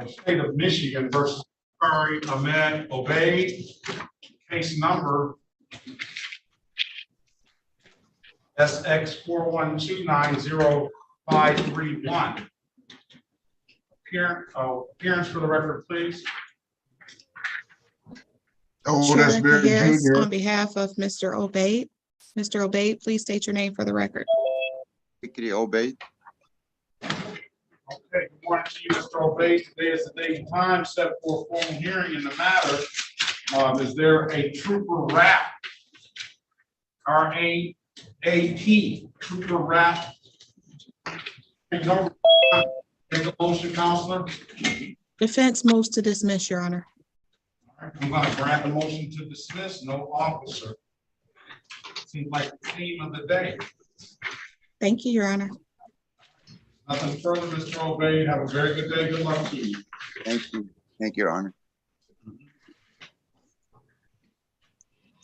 state of Michigan versus Curry Ahmed Obeid, case number SX412905531. Appearance for the record, please. Oh, that's Barry Harris Jr. on behalf of Mr. Obeid. Mr. Obeid, please state your name for the record. Fikri Obeid. Okay, good morning to you, Mr. Obeid. Today is the date and time set for a formal hearing in the matter. Is there a trooper rap? R-A-A-P, trooper rap. Make a motion, Counselor. Defense moves to dismiss, Your Honor. All right, I'm going to grant the motion to dismiss. No officer. Seems like the theme of the day. Thank you, Your Honor. Nothing further, Mr. Obeid. Have a very good day. Good luck to you. Thank you. Thank you, Your Honor.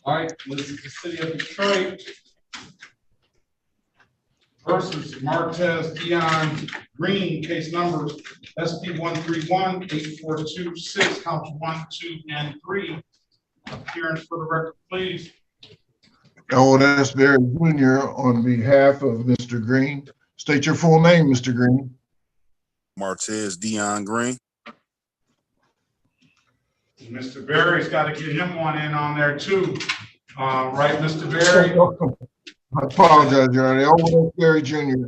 All right, this is the city of Detroit versus Martez Dion Green, case number SP1318426, counts 1, 2, and 3. Appearance for the record, please. Oh, that's Barry Jr. on behalf of Mr. Green. State your full name, Mr. Green. Martez Dion Green. Mr. Berry's got to get him one in on there too. Right, Mr. Berry? I apologize, Your Honor. Oh, that's Barry Jr.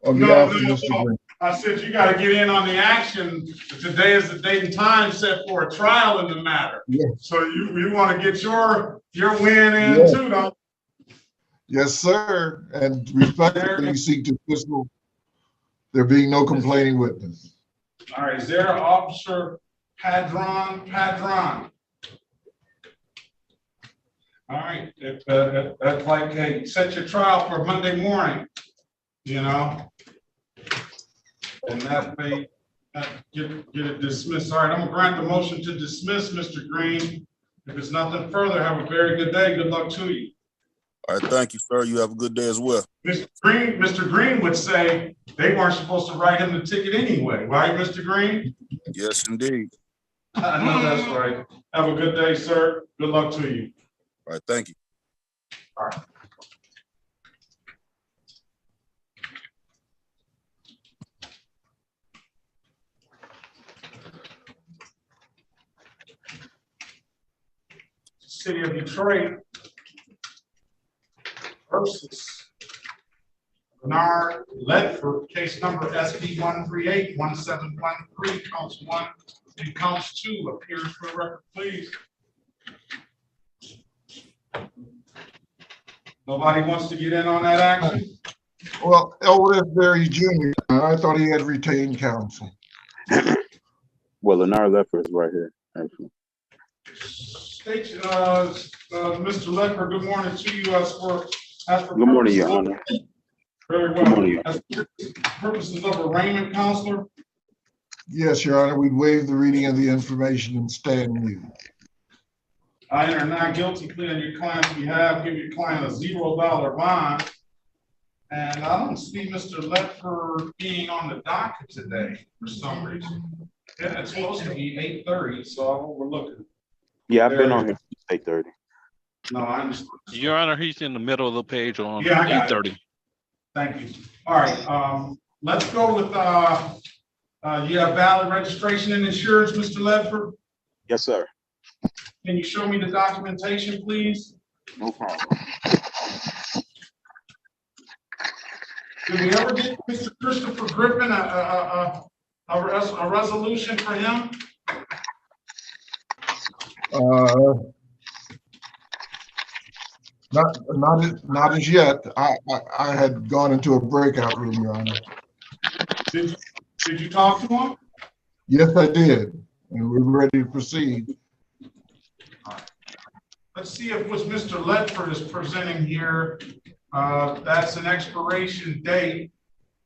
on behalf of Mr. Green. I said you got to get in on the action. Today is the date and time set for a trial in the matter. Yes. So you want to get your win in too, don't you? Yes, sir. And respectfully seek dismissal. There being no complaining witness. All right, is there an officer Padron? All right, that's like, hey, set your trial for Monday morning, you know, and that may get it dismissed. All right, I'm gonna grant the motion to dismiss, Mr. Green. If it's nothing further, have a very good day. Good luck to you. All right, thank you, sir. You have a good day as well. Mr. Green would say they weren't supposed to write him the ticket anyway, right, Mr. Green? Yes, indeed. I know that's right. Have a good day, sir. Good luck to you. All right, thank you. All right. City of Detroit versus Bernard Ledford, case number SP1381713, counts 1 and counts 2. Appearance for the record, please. Nobody wants to get in on that action? Well, that's Barry Jr. I thought he had retained counsel. Well, Leonard Ledford is right here, actually. State, Mr. Ledford, good morning to you. Good morning, Your Honor. Very Good morning. well. As purposes of arraignment, Counselor, Yes, Your Honor, we'd waive the reading of the information and stand mute. I enter not guilty plea on your client's behalf, give your client a $0 bond. And I don't see Mr. Ledford being on the docket today for some reason. Yeah, it's supposed to be 8:30, so I'm overlooking. Yeah, I've been on here since 8:30. No, I understand. Your Honor, he's in the middle of the page on Yeah, I got it. 8:30. Thank you. All right, let's go with, you have valid registration and insurance, Mr. Ledford? Yes, sir. Can you show me the documentation, please? No problem. Did we ever get Mr. Christopher Griffin a resolution for him? Not as yet. I had gone into a breakout room, Your Honor. Did you talk to him? Yes, I did, and we're ready to proceed. Let's see if what Mr. Ledford is presenting here, that's an expiration date.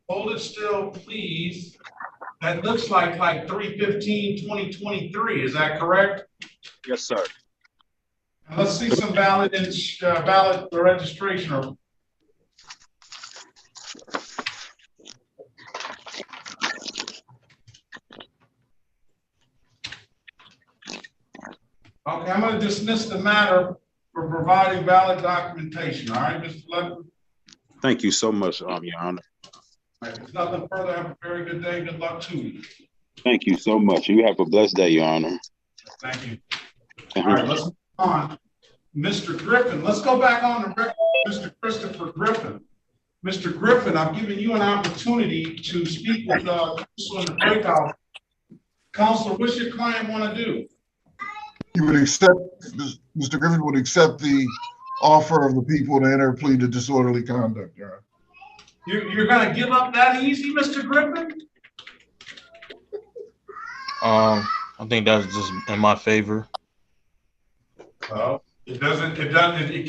Hold it still, please. That looks like 3/15/2023. Is that correct? Yes, sir. And let's see some valid registration. Okay, I'm going to dismiss the matter for providing valid documentation. All right, Mr. Ledford? Thank you so much, Your Honor. All right, if there's nothing further, have a very good day. Good luck to you. Thank you so much. You have a blessed day, Your Honor. Thank you. All right, let's move on. Mr. Griffin, let's go back on the record. Mr. Christopher Griffin. Mr. Griffin, I'm giving you an opportunity to speak with counsel in the breakout. Counselor, what's your client want to do? He would accept, Mr. Griffin would accept the offer of the people to enter a plea to disorderly conduct, Your Honor. You're going to give up that easy, Mr. Griffin? I think that's just in my favor. Well, it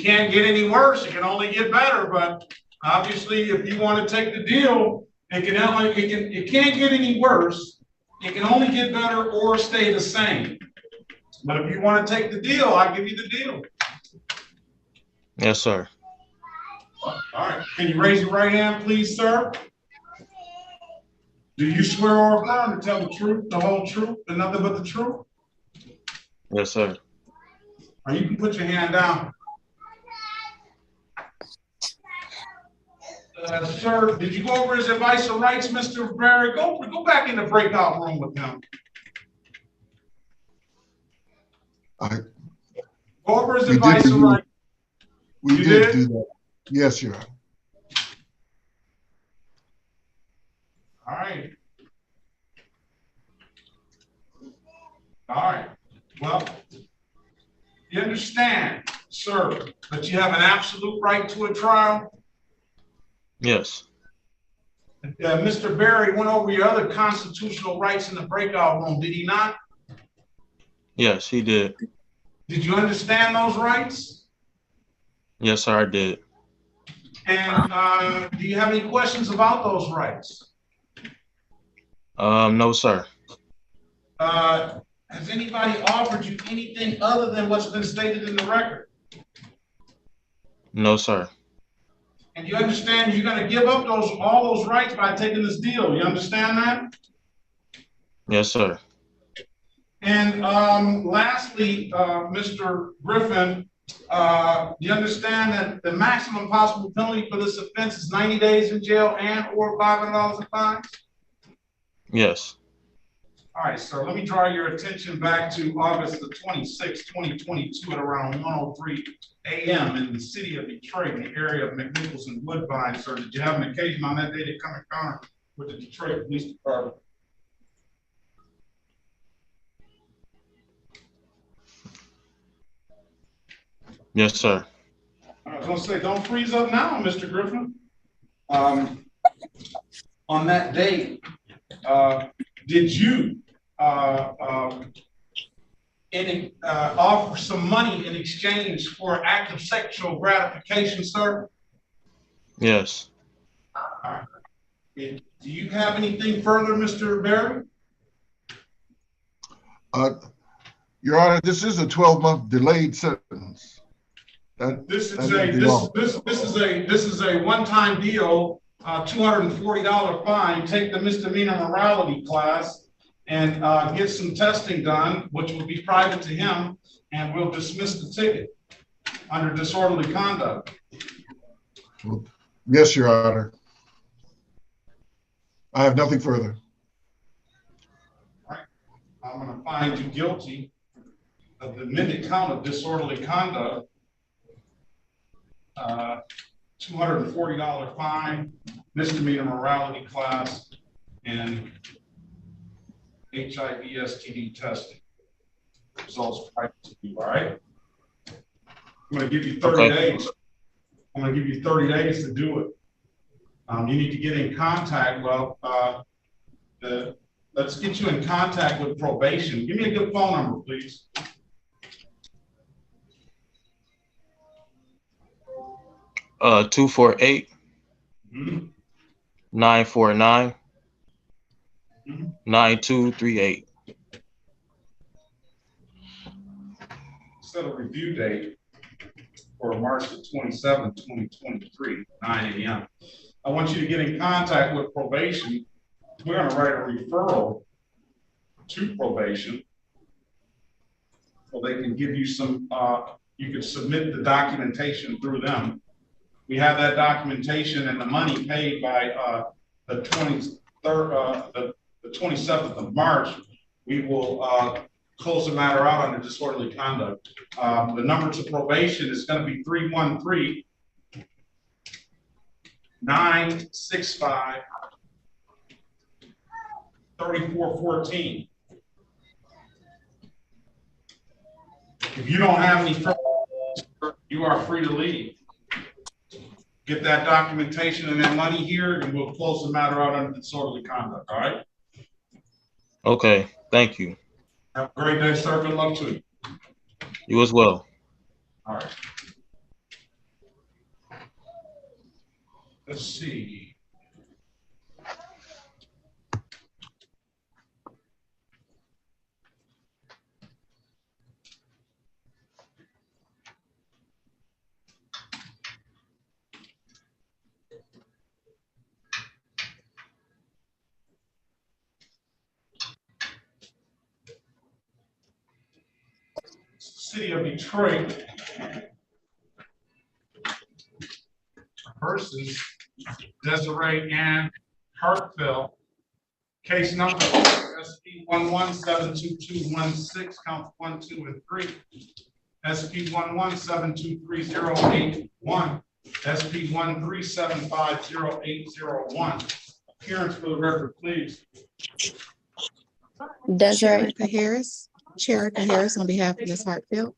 can't get any worse. It can only get better. But obviously, if you want to take the deal, it can't get any worse. It can only get better or stay the same. But if you want to take the deal, I'll give you the deal. Yes, sir. All right. Can you raise your right hand, please, sir? Do you swear or affirm to tell the truth, the whole truth, and nothing but the truth? Yes, sir. Or you can put your hand down. Sir, did you go over his advice or rights, Mr. Barry? Go back in the breakout room with him. Go over his advice or rights. We did do that. Yes, Your Honor. All right. All right. Well, you understand, sir, that you have an absolute right to a trial? Yes. Mr. Barry went over your other constitutional rights in the breakout room, did he not? Yes, he did. Did you understand those rights? Yes, sir, I did. And do you have any questions about those rights? No, sir. Has anybody offered you anything other than what's been stated in the record? No, sir. And you understand you're going to give up all those rights by taking this deal. You understand that? Yes, sir. And lastly, Mr. Griffin, you understand that the maximum possible penalty for this offense is 90 days in jail and or $500 in fines? Yes. All right, sir, let me draw your attention back to August the 26th, 2022 at around 1:03 a.m. in the city of Detroit in the area of McNichols and Woodbine, sir. Did you have an occasion on that day to come in contact with the Detroit Police Department? Yes, sir. I was going to say, don't freeze up now, Mr. Griffin. On that day, did you offer some money in exchange for an act of sexual gratification, sir? Yes. All right. Do you have anything further, Mr. Barry? Your Honor, this is a 12-month delayed sentence. This is a one-time deal, $240 fine. Take the misdemeanor morality class and get some testing done, which will be private to him, and we'll dismiss the ticket under disorderly conduct. Yes, Your Honor. I have nothing further. All right. I'm going to find you guilty of the amended count of disorderly conduct. $240 fine, misdemeanor morality class, and HIV STD testing. Results private to you, all right? I'm going to give you 30 days. I'm going to give you 30 days to do it. You need to get in contact. Well, let's get you in contact with probation. Give me a good phone number, please. Uh, 248 949 9238. Set a review date for March the 27th, 2023, 9 a.m. I want you to get in contact with probation. We're going to write a referral to probation so they can give you some, you can submit the documentation through them. We have that documentation and the money paid by the 27th of March. We will close the matter out under disorderly conduct. The number to probation is going to be 313-965-3414. If you don't have any further, you are free to leave. Get that documentation and that money here, and we'll close the matter out under disorderly conduct, all right? Okay, thank you. Have a great day, sir. Good luck to you. You as well. All right. Let's see. City of Detroit versus Desiree Ann Hartfeld. Case number SP 11-72216, counts 1, 2, and 3. SP 11-723-081. SP 1375-0801. Appearance for the record, please. Desiree Harris. Sherika Harris on behalf of Ms. Hartfield.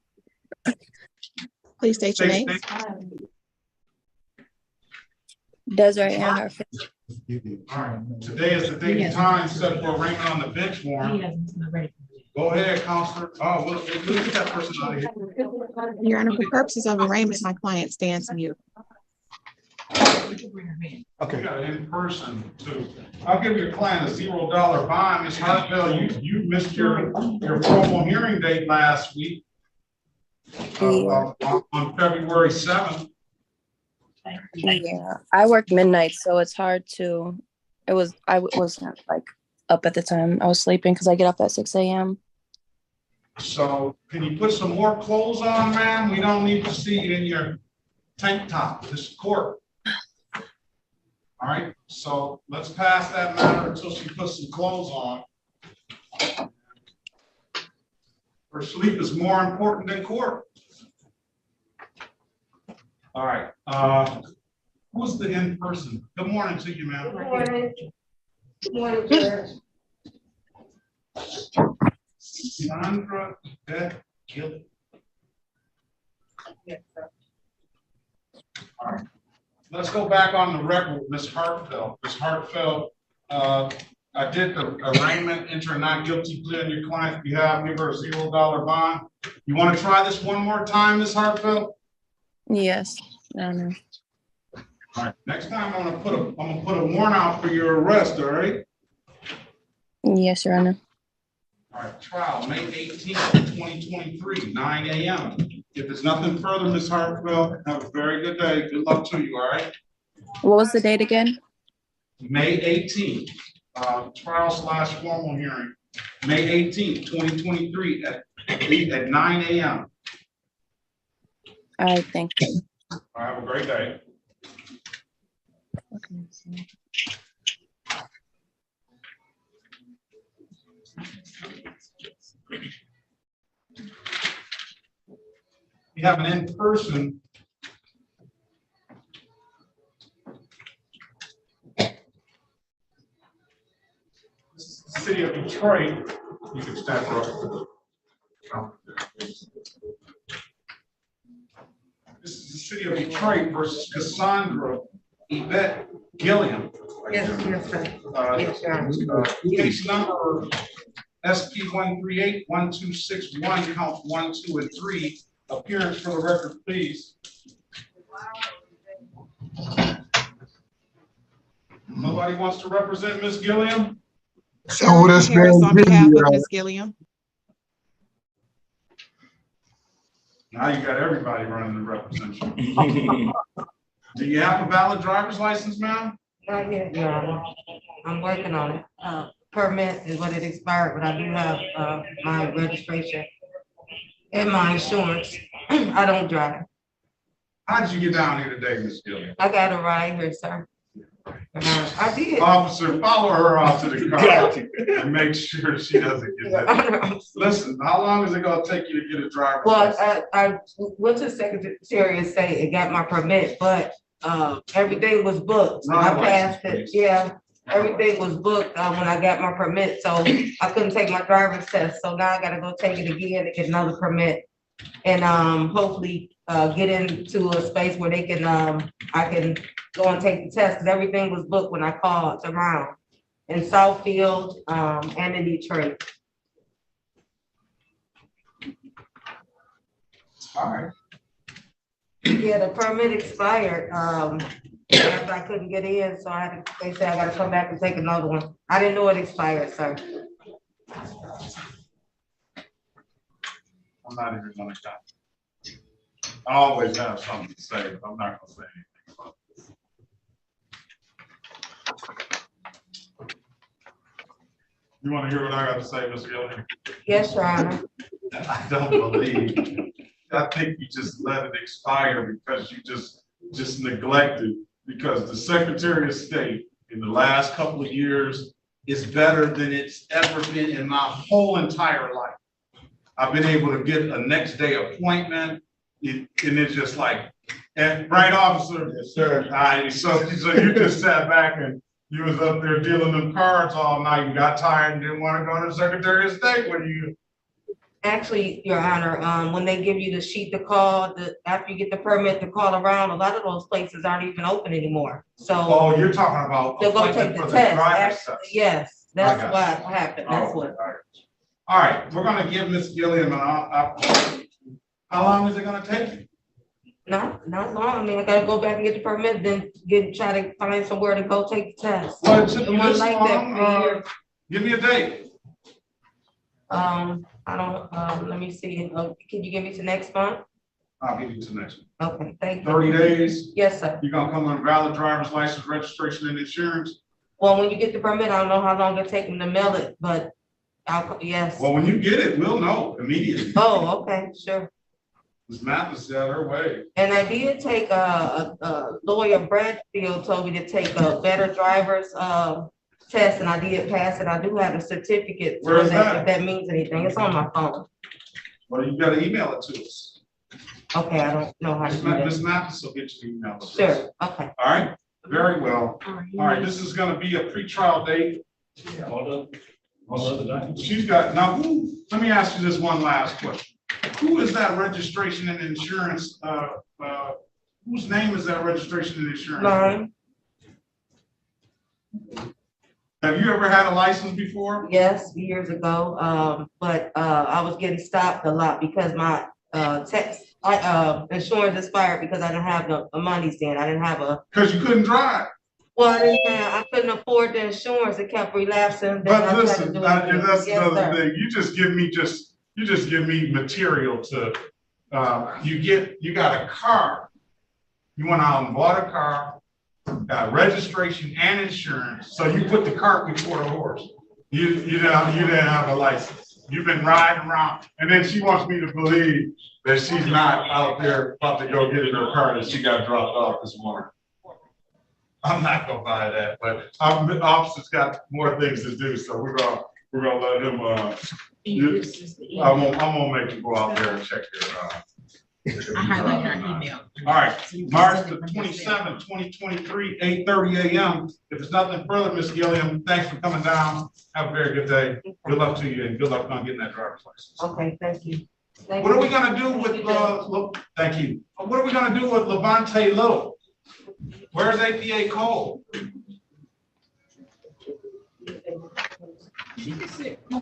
Please state your name. Desiree Ann Hartfield. All right. Today is the date and time set for arraignment on the bench warrant. Go ahead, Counselor. Oh, we'll get that person out of here. Your Honor, for purposes of arraignment, my client stands mute. Okay. Got it in person too. I'll give your client a $0 bond. Ms. Hartfield, you missed your formal hearing date last week on February 7th. Yeah, I worked midnight, so it's hard to. I wasn't like up at the time. I was sleeping because I get up at 6 a.m. So can you put some more clothes on, ma'am? We don't need to see you in your tank top. This is court. All right, so let's pass that matter until she puts some clothes on. Her sleep is more important than court. All right, who's the in-person? Good morning to you, ma'am. Good morning. Good morning, Judge. Sandra Gill. Yes, sir. All right. Let's go back on the record with Ms. Hartfield. Ms. Hartfield, I did the arraignment, enter a not guilty plea on your client's behalf, give her a $0 bond. You want to try this one more time, Ms. Hartfield? Yes. I know. All right, next time I'm gonna put a warrant out for your arrest, all right? Yes, Your Honor. All right, trial, May 18th, 2023, 9 a.m. If there's nothing further, Ms. Hartwell, have a very good day. Good luck to you, all right? What was the date again? May 18th, trial/formal hearing, May 18th, 2023 at 9 a.m. All right, thank you. All right, have a great day. We have an in-person City of Detroit. You can step up. This is the City of Detroit versus Cassandra Yvette Gilliam. Yes, sir. Yes, sir. Case number SP 138-1261, counts 1, 2, and 3. Appearance for the record, please. Nobody wants to represent Ms. Gilliam? So that's Harris on very behalf good, of Ms. Gilliam. Now you got everybody running the representation. Do you have a valid driver's license, ma'am? Not yet, Your Honor. I'm working on it. Permit is when it expired, but I do have my registration and my insurance. I don't drive. How did you get down here today, Ms. Gilliam? I got a ride here, sir. I did. Officer, follow her out to the car and make sure she doesn't get hit. Listen, how long is it gonna take you to get a driver's license? Well, I went to the Secretary of State and got my permit, but everything was booked. I passed it, yeah. Everything was booked when I got my permit, so I couldn't take my driver's test. So now I gotta go take it again to get another permit. And hopefully get into a space where they can I can go and take the test, because everything was booked when I called around in Southfield and in Detroit. All right. Yeah, the permit expired after I couldn't get in, so they said I gotta come back and take another one. I didn't know it expired, sir. I'm not even gonna stop. I always have something to say, but I'm not gonna say anything about this. You wanna hear what I got to say, Ms. Gilliam? Yes, Your Honor. I don't believe, I think you just let it expire because you just neglected, because the Secretary of State in the last couple of years is better than it's ever been in my whole entire life. I've been able to get a next day appointment, and it's just like, right, officer? Yes, sir. All right, so you just sat back and you was up there dealing them cards all night. You got tired and didn't want to go to the Secretary of State when you. Actually, Your Honor, when they give you the sheet to call, after you get the permit to call around, a lot of those places aren't even open anymore. So. Oh, you're talking about. They'll go take the test. Yes, that's what happened. That's what. All right, we're gonna give Ms. Gilliam an opportunity. How long is it gonna take you? Not long. I mean, I gotta go back and get the permit, then try to find somewhere to go take the test. Well, it took you this like long. Give me a date. I don't, let me see. Can you give me to next month? I'll give you to next one. Okay, thank you. 30 days? Yes, sir. You're gonna come on valid driver's license, registration, and insurance? Well, when you get the permit, I don't know how long it'll take them to mail it, but yes. Well, when you get it, we'll know immediately. Oh, okay, sure. Ms. Mathis said her way. And I did take lawyer Bradfield told me to take a better driver's test, and I did pass it. I do have a certificate. Where is that? If that means anything. It's on my phone. Well, you gotta email it to us. Okay, I don't know how to do that. Ms. Mathis will get you the email address. Sure, okay. All right, very well. All right, this is gonna be a pre-trial date. She's got, now let me ask you this one last question. Who is that registration and insurance, whose name is that registration and insurance? Mine. Have you ever had a license before? Yes, years ago, but I was getting stopped a lot because my text Insurance expired because I didn't have the money then. I didn't have a. Because you couldn't drive. Well, I couldn't afford the insurance. It kept relapsing. But listen, that's another thing. You just give me material to, you got a car. You went out and bought a car, got registration and insurance. So you put the cart before the horse. You didn't have a license. You've been riding around. And then she wants me to believe that she's not out there about to go get in her car that she got dropped off this morning. I'm not gonna buy that, but the officer's got more things to do, so we're gonna let him. I'm gonna make you go out there and check your. I highlight her email. All right, March the 27th, 2023, 8:30 a.m. If there's nothing further, Ms. Gilliam, thanks for coming down. Have a very good day. Good luck to you, and good luck on getting that driver's license. Okay, thank you. What are we gonna do with? Thank you. What are we gonna do with Levante Little? Where's APA Cole?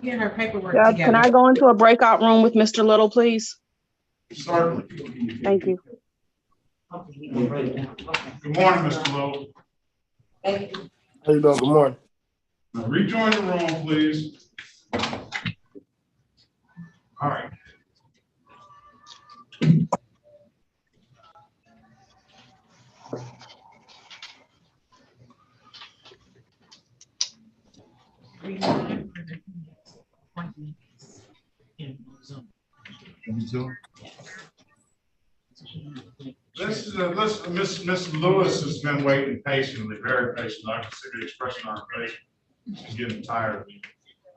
Get her paperwork Judge, together. can I go into a breakout room with Mr. Little, please? Certainly. Thank you. Good morning, Mr. Little. Thank you. How you doing? Good morning. Now rejoin the room, please. All right. Miss Lewis has been waiting patiently, very patiently. I can see the expression on her face. She's getting tired of me.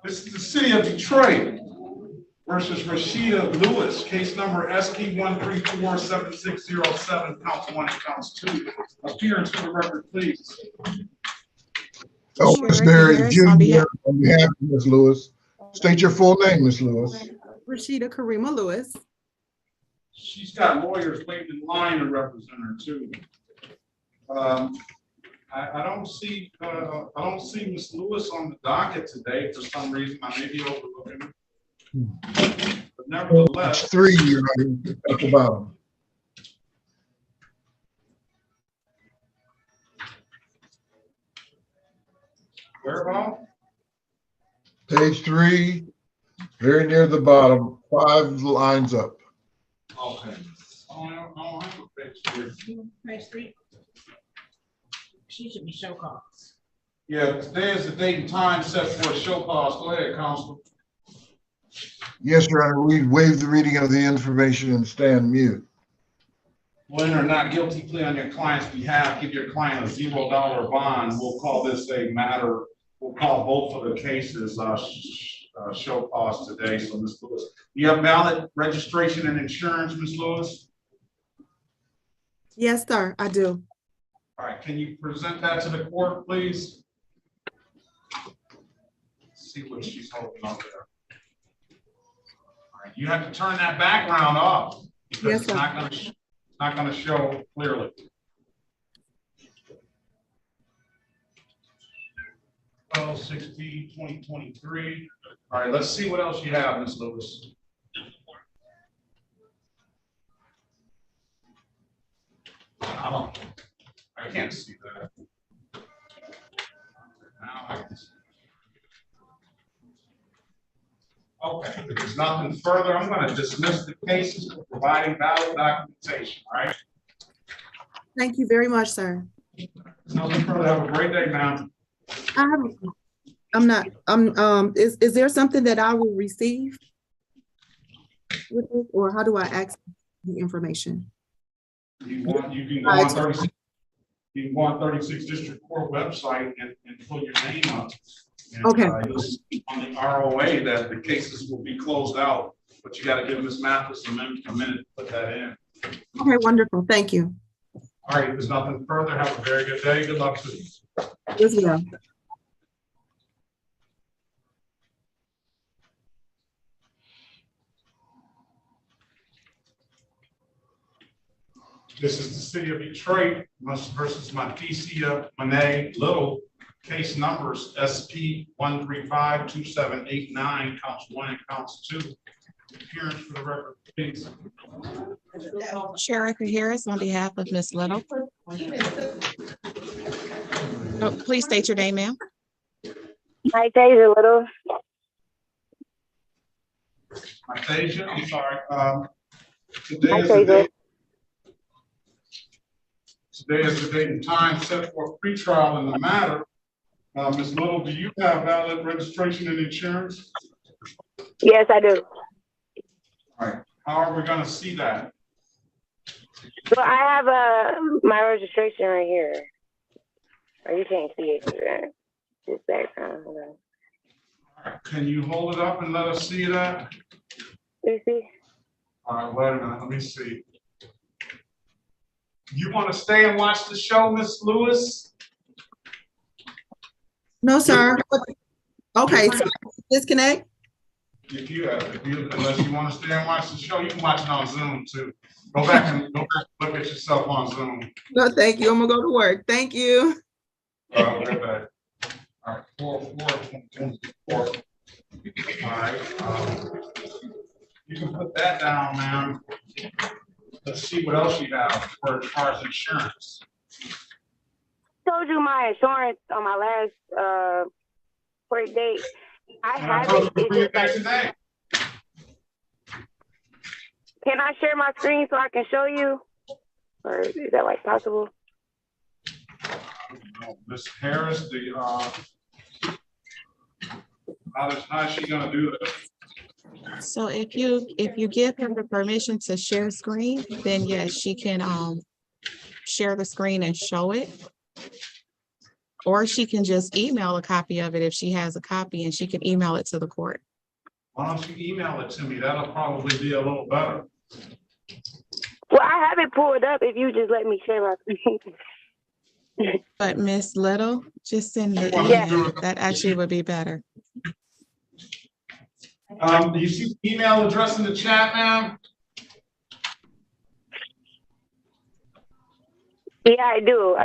This is the city of Detroit versus Rashida Lewis, case number SP1347607, counts 1 and counts 2. Appearance for the record, please. Oh, Ms. Barry, Jim here on behalf of Ms. Lewis. State your full name, Ms. Lewis. Rashida Karima Lewis. She's got lawyers waiting in line to represent her too. I don't see Ms. Lewis on the docket today for some reason. I may be overlooking it. But nevertheless, It's 3 you're right at the bottom. Where about? Page 3, very near the bottom, 5 lines up. Okay. I don't have a page 3. Page 3. She should be show cause. Yeah, today is the date and time set for a show cause. Go ahead, Counsel. Yes, Your Honor, we waive the reading of the information and stand mute. When or not guilty plea on your client's behalf, give your client a $0 bond. We'll call this a matter. We'll call both of the cases show cause today. So, Ms. Lewis, you have valid registration and insurance, Ms. Lewis? Yes, sir, I do. All right, can you present that to the court, please? Let's see what she's holding up there. All right, you have to turn that background off because yes, it's not going to show clearly. Oh, 2023. All right, let's see what else you have, Ms. Lewis. I can't see that. Now I can see. Okay, if there's nothing further, I'm going to dismiss the cases for providing valid documentation, all right? Thank you very much, sir. Nothing further. Have a great day, ma'am. Is there something that I will receive with this, or how do I access the information? You can go on 36 District Court website and pull your name up. And, okay. You'll see on the ROA that the cases will be closed out, but you got to give Ms. Mathis a minute to put that in. Okay, wonderful. Thank you. All right, if there's nothing further, have a very good day. Good luck to you. Yes, ma'am. This is the city of Detroit versus Matthesia Monet Little. Case numbers SP 1352789, counts 1 and counts 2. appearance for the record, please? Sheriff Harris on behalf of Ms. Little. Oh, please state your name, ma'am. Hi, Tasia Little. Tasia, I'm sorry. Today Hi, is the Tasia. date. Today is the date and time set for a pretrial in the matter. Ms. Little, do you have valid registration and insurance? Yes, I do. All right. How are we going to see that? Well, I have my registration right here. Or you can't see it. Just background. Hold on. All right. Can you hold it up and let us see that? Let me see. All right, wait a minute. Let me see. You want to stay and watch the show, Miss Lewis? No, sir. Okay, so disconnect. Unless you want to stay and watch the show, you can watch it on Zoom too. Go back and look at yourself on Zoom. No, thank you. I'm gonna go to work. Thank you. Okay. All right, 4. All right. You can put that down, ma'am. Let's see what else you have for as far as insurance. Told you my insurance on my last court date. I have it. It's just like, Today. can I share my screen so I can show you? Or is that like possible? Ms. Harris, how's she gonna do that? So if you give her the permission to share screen, then yes, she can share the screen and show it. Or she can just email a copy of it if she has a copy, and she can email it to the court. Why don't you email it to me? That'll probably be a little better. Well, I have it pulled up if you just let me share my screen. But Miss Little, just send the Yeah. email. That actually would be better. Do you see the email address in the chat, ma'am? Yeah, I do.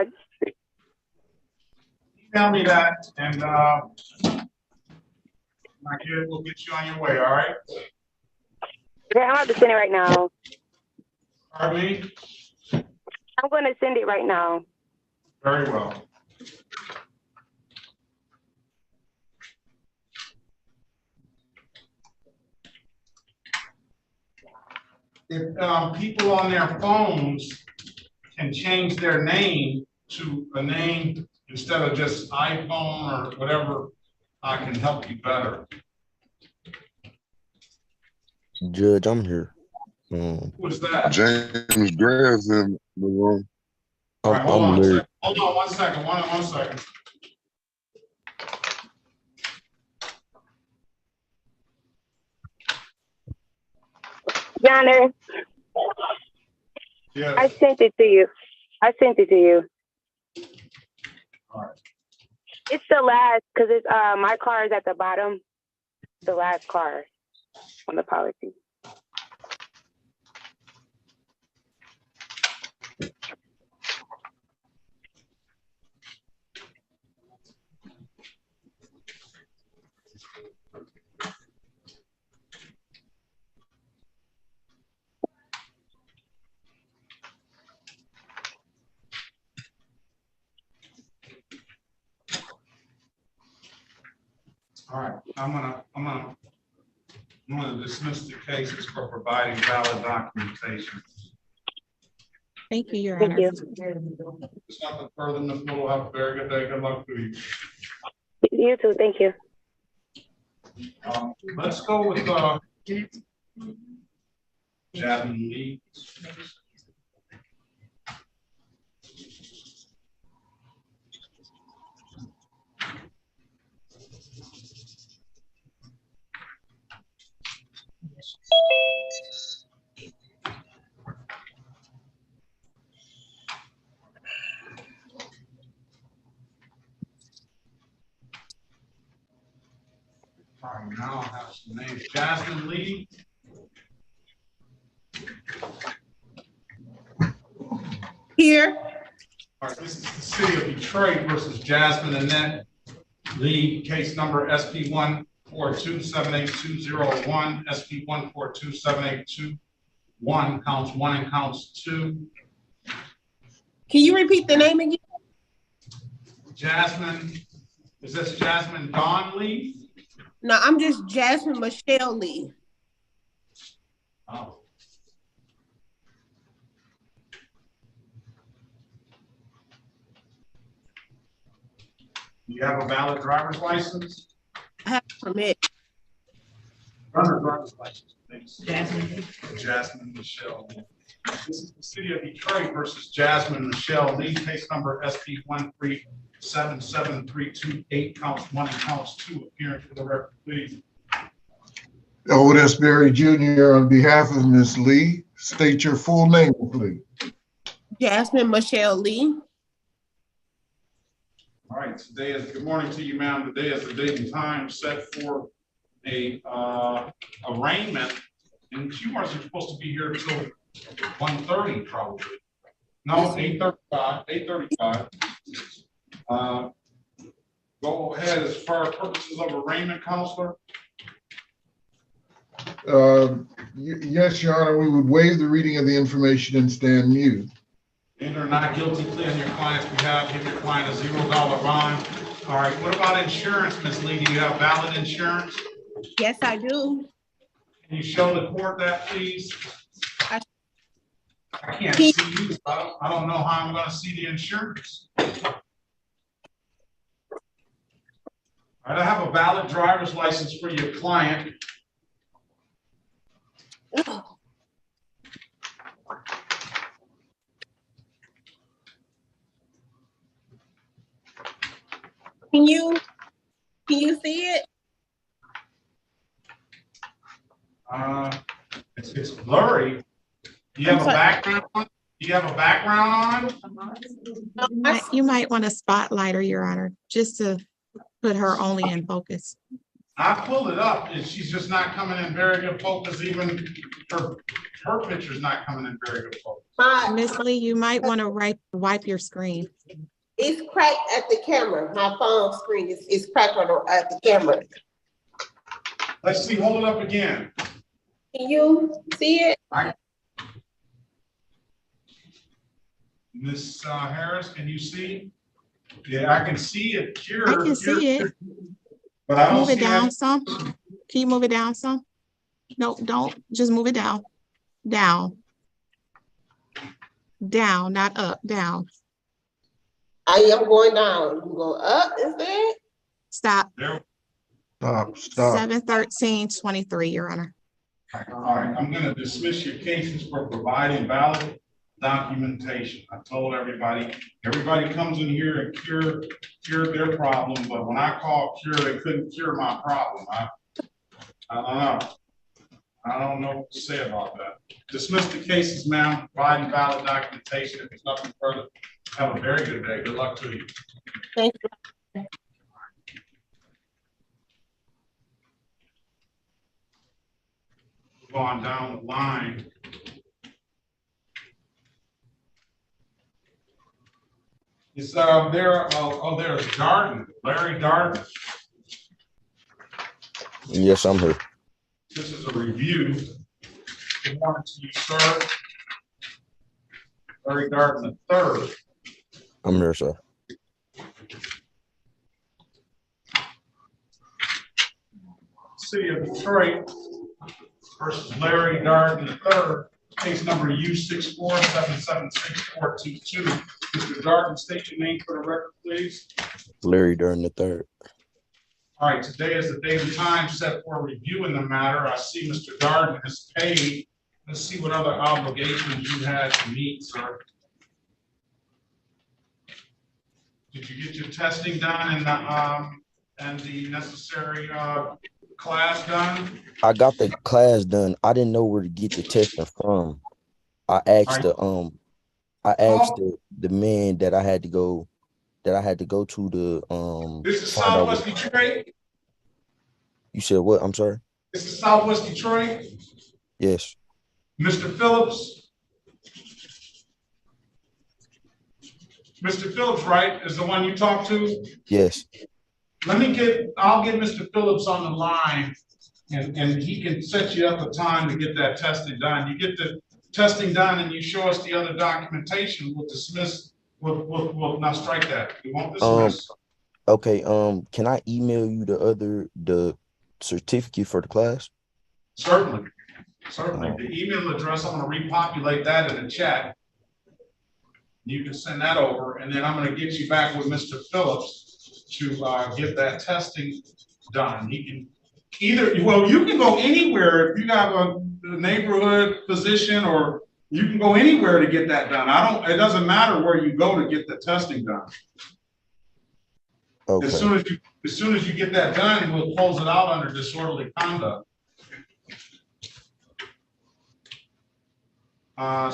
Email me that, and I get it. We'll get you on your way. All right. Okay, I'm about to send it right now. Pardon me? I'm going to send it right now. Very well. If people on their phones can change their name to a name instead of just iPhone or whatever, I can help you better. Judge, I'm here. Who is that? James Graves in the room. All right, hold I'm on Larry. hold on 1 second. One second. Yonder. Yes. I sent it to you. All right. It's the last, because it's my car is at the bottom. The last car on the policy. All right, I'm gonna dismiss the cases for providing valid documentation. Thank you, Your Thank Honor. you. There's nothing further, Ms. Little. Have a very good day. Good luck to you. You too. Thank you. Let's go with Jasmine Lee. All right, now I have some names. Jasmine Lee. Here. All right, this is the city of Detroit versus Jasmine Annette Lee, case number SP 142-78201, SP 142-782-1, counts 1 and counts 2. Can you repeat the name again? Jasmine, is this Jasmine Dawn Lee? No, I'm just Jasmine Michelle Lee. Oh. Do you have a valid driver's license? I have a permit. Run her driver's license, please. Jasmine. Jasmine Michelle Lee. This is the city of Detroit versus Jasmine Michelle Lee, case number SP 1377328, counts 1 and counts 2. Appearance for the record, please. Otis Berry Jr. on behalf of Ms. Lee, state your full name, please. Jasmine Michelle Lee. All right, today is, good morning to you, ma'am. Today is the date and time set for a arraignment, and you are supposed to be here until 1:30 probably. No, 8:35, 8:35. Go ahead as far as purposes of arraignment, counselor. Yes, Your Honor, we would waive the reading of the information and stand mute. Enter not guilty plea on your client's behalf. Give your client a $0 bond. All right, what about insurance, Ms. Lee? Do you have valid insurance? Yes, I do. Can you show the court that, please? I can't see you. I don't know how I'm going to see the insurance. All right, I have a valid driver's license for your client. Can you see it? It's blurry. Do you have a background on? Do you have a background on? You might want a spotlighter, Your Honor, just to put her only in focus. I pulled it up and she's just not coming in very good focus. Even her picture's not coming in very good focus. Miss Lee, you might want to wipe your screen. It's cracked at the camera. My phone screen is cracked at the camera. Let's see, hold it up again. Can you see it? Miss Harris, can you see? Yeah, I can see it here. I can see it. But I don't move it see down that. some. Can you move it down some? No, don't. Just move it down. Down. Down, not up, down. I am going down. You go up, is it? Stop. Stop. 7/13/23, Your Honor. All right, I'm going to dismiss your cases for providing valid documentation. I told everybody comes in here and cure their problem, but when I call cure, they couldn't cure my problem. I don't know. I don't know what to say about that. Dismiss the cases, ma'am, providing valid documentation. If there's nothing further, have a very good day. Good luck to you. Thank you. On down the line. Is there? Oh, there's Darden, Larry Darden. Yes, I'm here. This is a review. Good morning to you, sir. Larry Darden III. I'm here, sir. City of Detroit versus Larry Darden III, case number U6477642. Mr. Darden, state your name for the record, please. Larry Durden III. All right, today is the date and time set for reviewing the matter. I see Mr. Darden has paid. Let's see what other obligations you had to meet, sir. Did you get your testing done and the necessary class done? I got the class done. I didn't know where to get the testing from. I asked the man that I had to go to the This is Southwest Detroit. You said what? I'm sorry. This is Southwest Detroit. Yes. Mr. Phillips. Mr. Phillips, right, is the one you talked to? Yes. I'll get Mr. Phillips on the line and he can set you up a time to get that testing done. You get the testing done and you show us the other documentation, we'll dismiss, we'll not strike that. We won't dismiss. Okay, can I email you the certificate for the class? Certainly. The email address, I'm gonna repopulate that in the chat. You can send that over, and then I'm gonna get you back with Mr. Phillips to get that testing done. He can you can go anywhere if you have a neighborhood physician, or you can go anywhere to get that done. It doesn't matter where you go to get the testing done. Okay. As soon as you get that done, we'll close it out under disorderly conduct.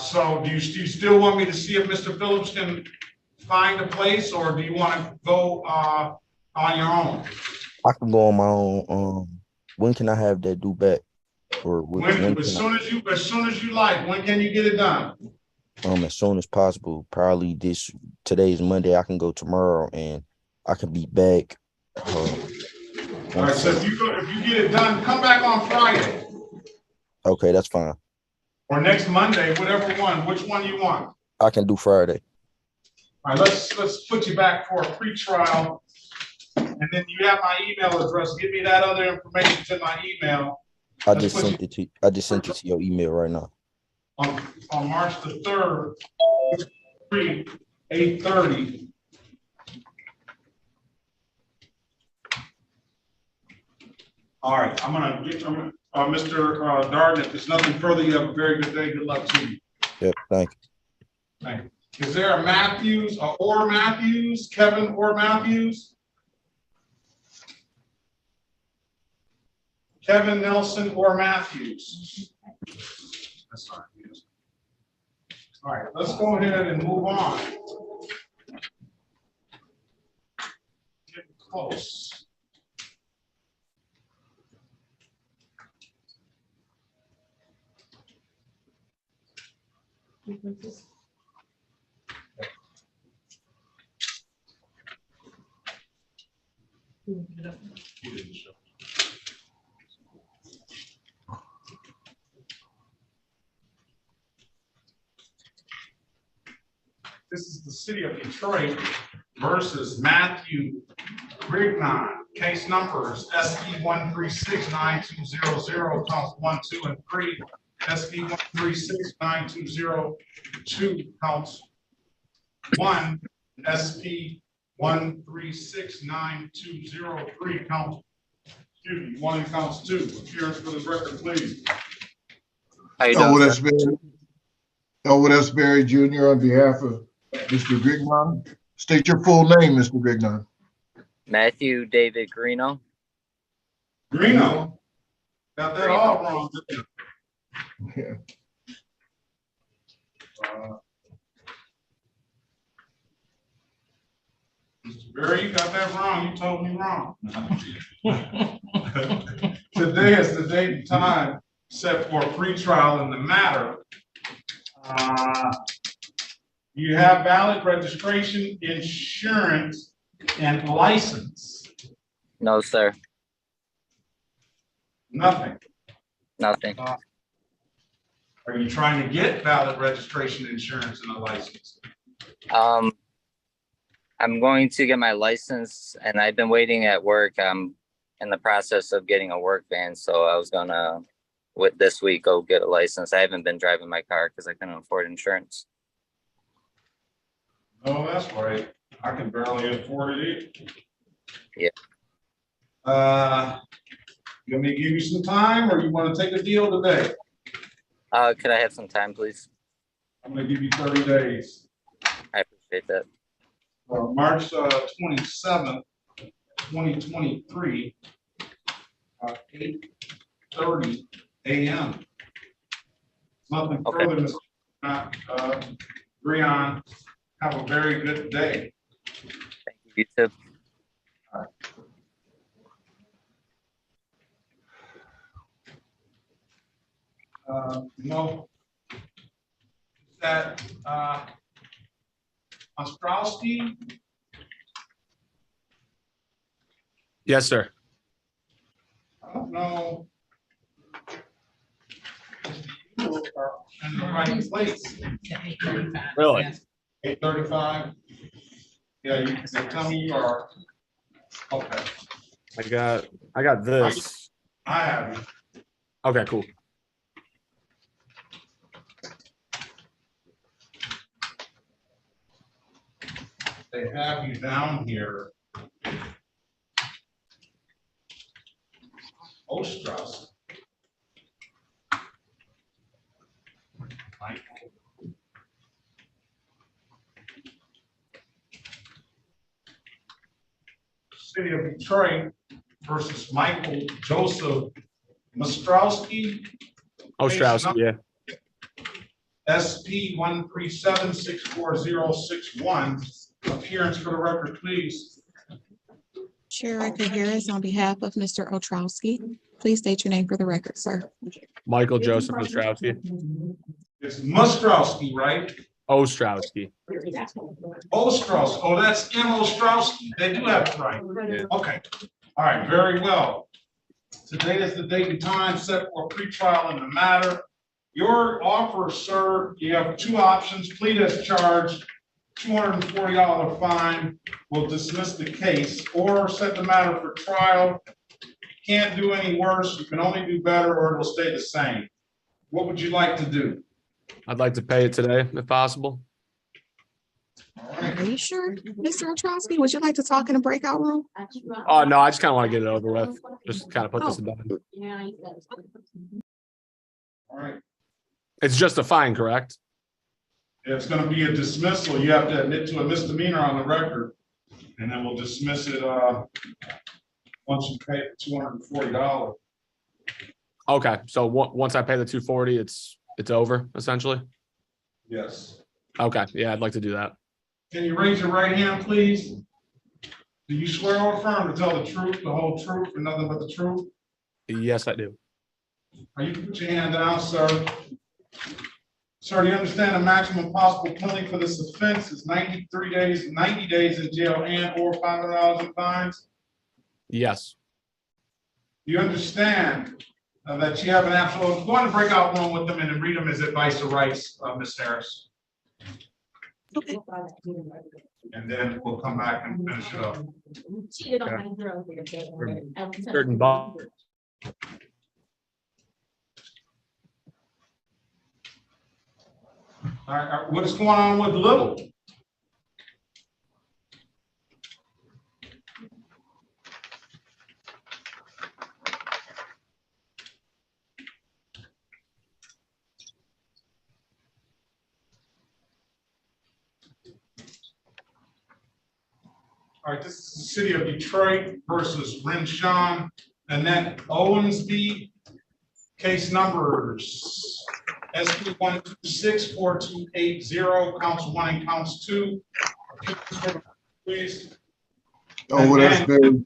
So do you still want me to see if Mr. Phillips can find a place, or do you want to go on your own? I can go on my own. When can I have that due back? Or as soon as you like. When can you get it done? As soon as possible. Probably today's Monday. I can go tomorrow and I can be back. All right, so if you get it done, come back on Friday. Okay, that's fine. Or next Monday, whatever one. Which one you want? I can do Friday. All right, let's put you back for a pre-trial. And then you have my email address. Give me that other information to my email. I just sent it to your email right now. On March the 3rd, 8:30. All right, I'm gonna get Mr. Darden. If there's nothing further, you have a very good day. Good luck to you. Yep, thank you. Thank you. Is there a Matthews, or Matthews, Kevin or Matthews? Kevin Nelson or Matthews? That's all right. All right, let's go ahead and move on. Getting close. This is the city of Detroit versus Matthew Grignon. Case numbers SP 1369200, counts 1, 2, and 3. SP 1369202, counts 1. SP 1369203, counts 1 and counts 2. Appearance for the record, please. Elwood S. Berry Jr. on behalf of Mr. Grignon. State your full name, Mr. Grignon. Matthew David Greeno. Greeno? Got that all wrong. Yeah. Mr. Berry, you got that wrong. You told me wrong. Today is the date and time set for a pre-trial in the matter. You have valid registration, insurance, and license. No, sir. Nothing. Nothing. Are you trying to get valid registration, insurance, and a license? I'm going to get my license, and I've been waiting at work. I'm in the process of getting a work van, so I was gonna, this week, go get a license. I haven't been driving my car because I couldn't afford insurance. Oh, that's right. I can barely afford it either. Yeah. You want me to give you some time, or you want to take a deal today? Could I have some time, please? I'm going to give you 30 days. I appreciate that. March 27th, 2023, 8:30 a.m. Nothing further, Mr. Breon. Have a very good day. Thank you, you too. All right. That Ostrowski. Yes, sir. I don't know. You are in the right place. Really? 8:35? Yeah, you can tell me you are. Okay, I got this. I have you. Okay, cool. They have you down here. Ostrowski. City of Detroit versus Michael Joseph Ostrowski. Ostrowski, yeah. SP 137-64061. Appearance for the record, please. Chair Ricky Harris, on behalf of Mr. Ostrowski, please state your name for the record, sir. Michael Joseph Ostrowski. It's Mustrowski, right? Ostrowski. Ostrowski. Oh, that's M. Ostrowski. They do have it right. Okay. All right. Very well. Today is the date and time set for pretrial in the matter. Your offer, sir, you have two options: plead as charged, $240 fine, will dismiss the case, or set the matter for trial. Can't do any worse. You can only do better, or it'll stay the same. What would you like to do? I'd like to pay it today, if possible. Are you sure, Mr. Ostrowski? Would you like to talk in a breakout room? Oh, no, I just kind of want to get it over with. Just kind of put this to bed. All right. It's just a fine, correct? It's going to be a dismissal. You have to admit to a misdemeanor on the record, and then we'll dismiss it once you pay the $240. Okay, so once I pay the 240, it's over, essentially? Yes. Okay, yeah, I'd like to do that. Can you raise your right hand, please? Do you swear or affirm to tell the truth, the whole truth, and nothing but the truth? Yes, I do. You can put your hand down, sir. Sir, do you understand the maximum possible penalty for this offense is 90 days in jail and or $500 in fines? Yes. Do you understand that you have an absolute, go on and break out room with them and then read them as advice or rights, Ms. Harris? Okay. And then we'll come back and finish it up. Certain bond. All right, what is going on with Little? All right, this is the city of Detroit versus Renshawn Annette Owensby. Case numbers SP 126-4280, counts 1 and counts 2. Please. Oh, well, that's very.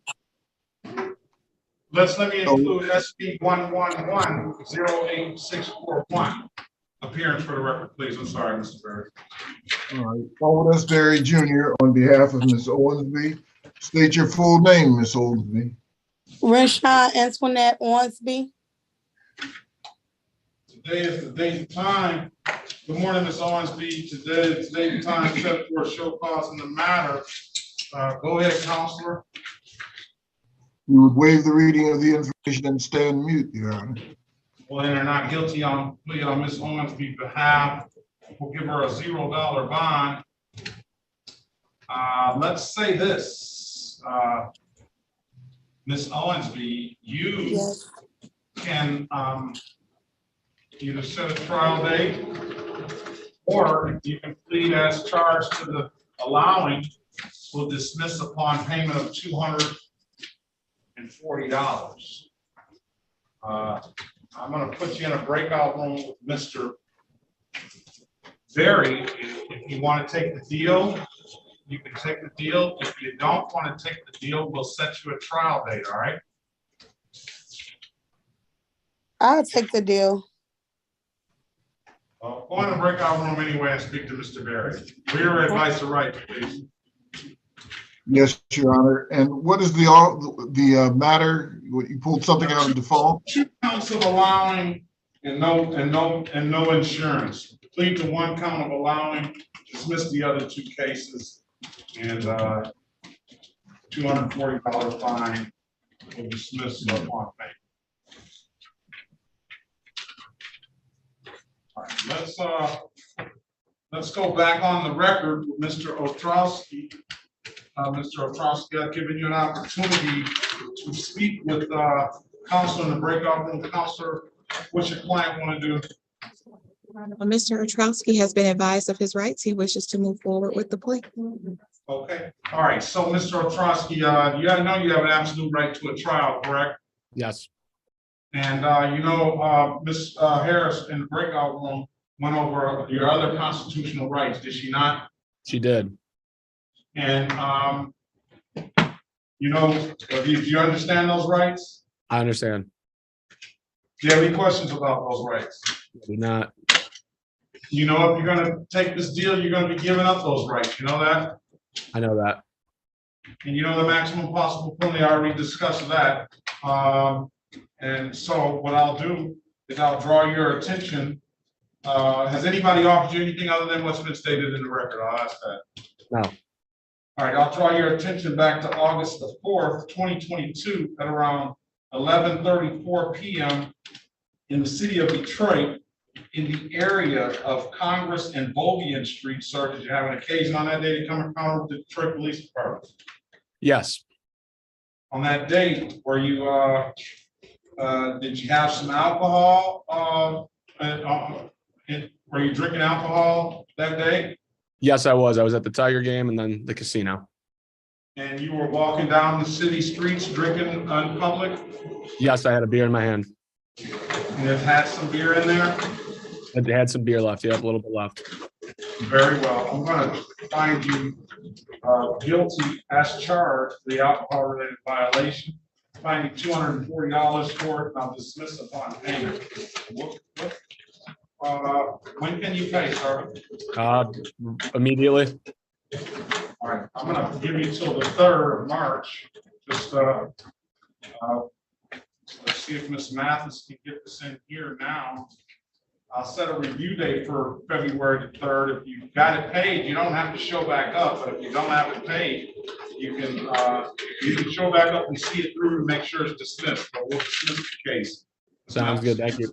Let me include SP 111-08641. Appearance for the record, please. I'm sorry, Mr. Berry. All right. Otis Berry Jr. on behalf of Ms. Owensby. State your full name, Ms. Owensby. Renshawn Antoinette Owensby. Today is the date and time. Good morning, Ms. Owensby. Today is the date and time set for a show cause in the matter. Go ahead, counselor. You would waive the reading of the information and stand mute, Your Honor. Well, then they're not guilty on plea on Ms. Owensby's behalf. We'll give her a $0 bond. Let's say this, Ms. Owensby, you can either set a trial date, or you can plead as charged to the allowing. Will dismiss upon payment of $240. I'm going to put you in a breakout room with Mr. Berry. If you want to take the deal, you can take the deal. If you don't want to take the deal, we'll set you a trial date, all right? I'll take the deal. Go in the breakout room anyway and speak to Mr. Berry. For your advice or right, please. Yes, Your Honor. And what is the matter? You pulled something out of default? 2 counts of allowing and no insurance. Plead to 1 count of allowing, dismiss the other 2 cases, and $240 fine for dismissal upon payment. All right, let's go back on the record with Mr. Ostrowski. Mr. Ostrowski, I've given you an opportunity to speak with counsel in the breakout room. Counselor, what's your client want to do? Mr. Ostrowski has been advised of his rights. He wishes to move forward with the plea. Okay, all right. So, Mr. Ostrowski, you know you have an absolute right to a trial, correct? Yes. And Ms. Harris in the breakout room went over your other constitutional rights, did she not? She did. And do you understand those rights? I understand. Do you have any questions about those rights? I do not. You know, if you're going to take this deal, you're going to be giving up those rights. You know that? I know that. And you know the maximum possible penalty. I already discussed that. And so what I'll do is I'll draw your attention. Has anybody offered you anything other than what's been stated in the record? I'll ask that. No. All right, I'll draw your attention back to August the 4th, 2022 at around 11:34 p.m. in the city of Detroit in the area of Congress and Bovian Street, sir. Did you have an occasion on that day to come encounter with the Detroit Police Department? Yes. On that day, were you did you have some alcohol? Were you drinking alcohol that day? Yes, I was. I was at the Tiger game and then the casino. And you were walking down the city streets drinking in public? Yes, I had a beer in my hand. And it had some beer in there? It had some beer left. Yep, a little bit left. Very well. I'm going to find you guilty as charged for the alcohol-related violation. Find you $240 for it, and I'll dismiss upon payment. When can you pay, sir? Immediately. All right, I'm going to give you till the 3rd of March. Just let's see if Ms. Mathis can get this in here now. I'll set a review date for February the 3rd. If you got it paid, you don't have to show back up. But if you don't have it paid, you can show back up and see it through to make sure it's dismissed. But we'll dismiss the case. Sounds good. Thank you.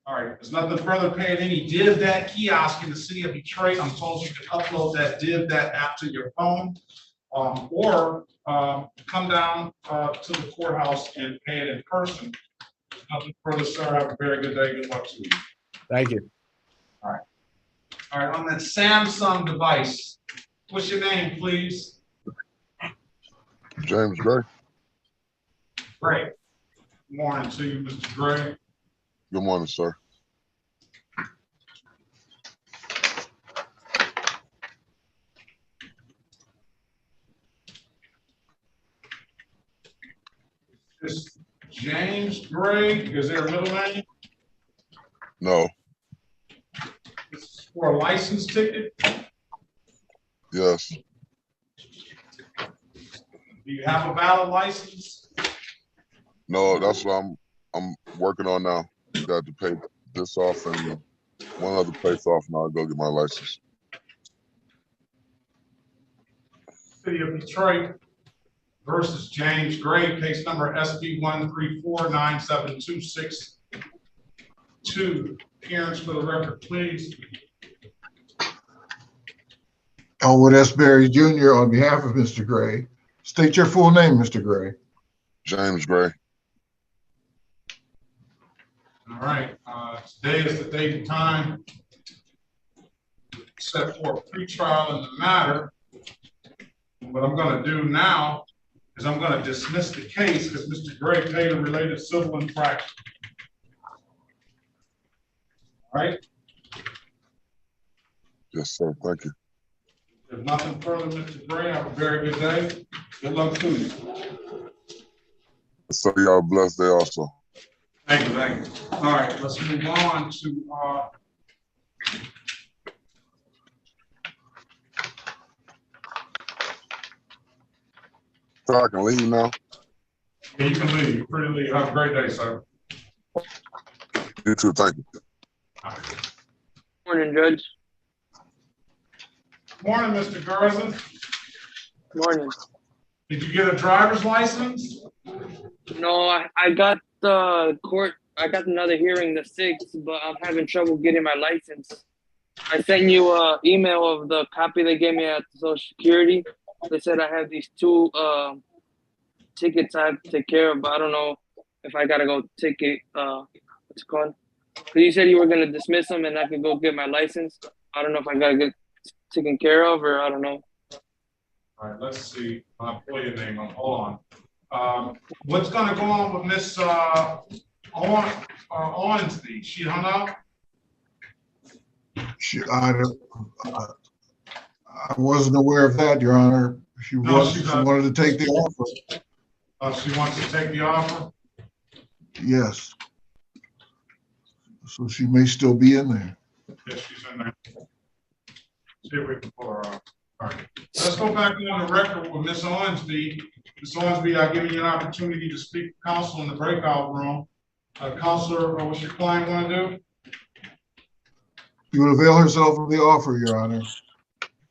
All right, there's nothing further paying any div that kiosk in the city of Detroit. I'm told you can upload that div that app to your phone, or come down to the courthouse and pay it in person. Nothing further, sir. Have a very good day. Good luck to you. Thank you. All right. All right, on that Samsung device, what's your name, please? James Gray. Great. Good morning to you, Mr. Gray. Good morning, sir. This James Gray, is there a middle name? No. This is for a license ticket? Yes. Do you have a valid license? No, that's what I'm working on now. Got to pay this off and one other place off, and I'll go get my license. City of Detroit versus James Gray, case number SB 1349726. Appearance for the record, please. Elwood S. Berry Jr. on behalf of Mr. Gray. State your full name, Mr. Gray. James Gray. All right, today is the date and time set for a pretrial in the matter. What I'm going to do now is I'm going to dismiss the case because Mr. Gray paid a related civil infraction. All right? Yes, sir. Thank you. If nothing further, Mr. Gray, have a very good day. Good luck to you. So y'all have a blessed day also. Thank you, thank you. All right, let's move on to So I can leave now? Yeah, you can leave. You're free to leave. Have a great day, sir. You too, thank you. Morning, Judge. Morning, Mr. Garza. Morning. Did you get a driver's license? No, I got the court. I got another hearing the 6th, but I'm having trouble getting my license. I sent you an email of the copy they gave me at Social Security. They said I have these 2 tickets I have to take care of, but I don't know if I gotta go ticket. What's it called? Because you said you were gonna dismiss them and I could go get my license. I don't know if I gotta get taken care of or I don't know. All right, let's see. I'll pull your name up. Hold on. What's gonna go on with Miss Ornsby? She hung up? I wasn't aware of that, Your Honor. She wanted to take the offer. She wants to take the offer? Yes. So she may still be in there. Yes, she's in there. See if we can pull her up. All right. Let's go back on the record with Miss Ornsby. Ms. Ornsby, I've given you an opportunity to speak to counsel in the breakout room. Counselor, what's your client want to do? She would avail herself of the offer, Your Honor.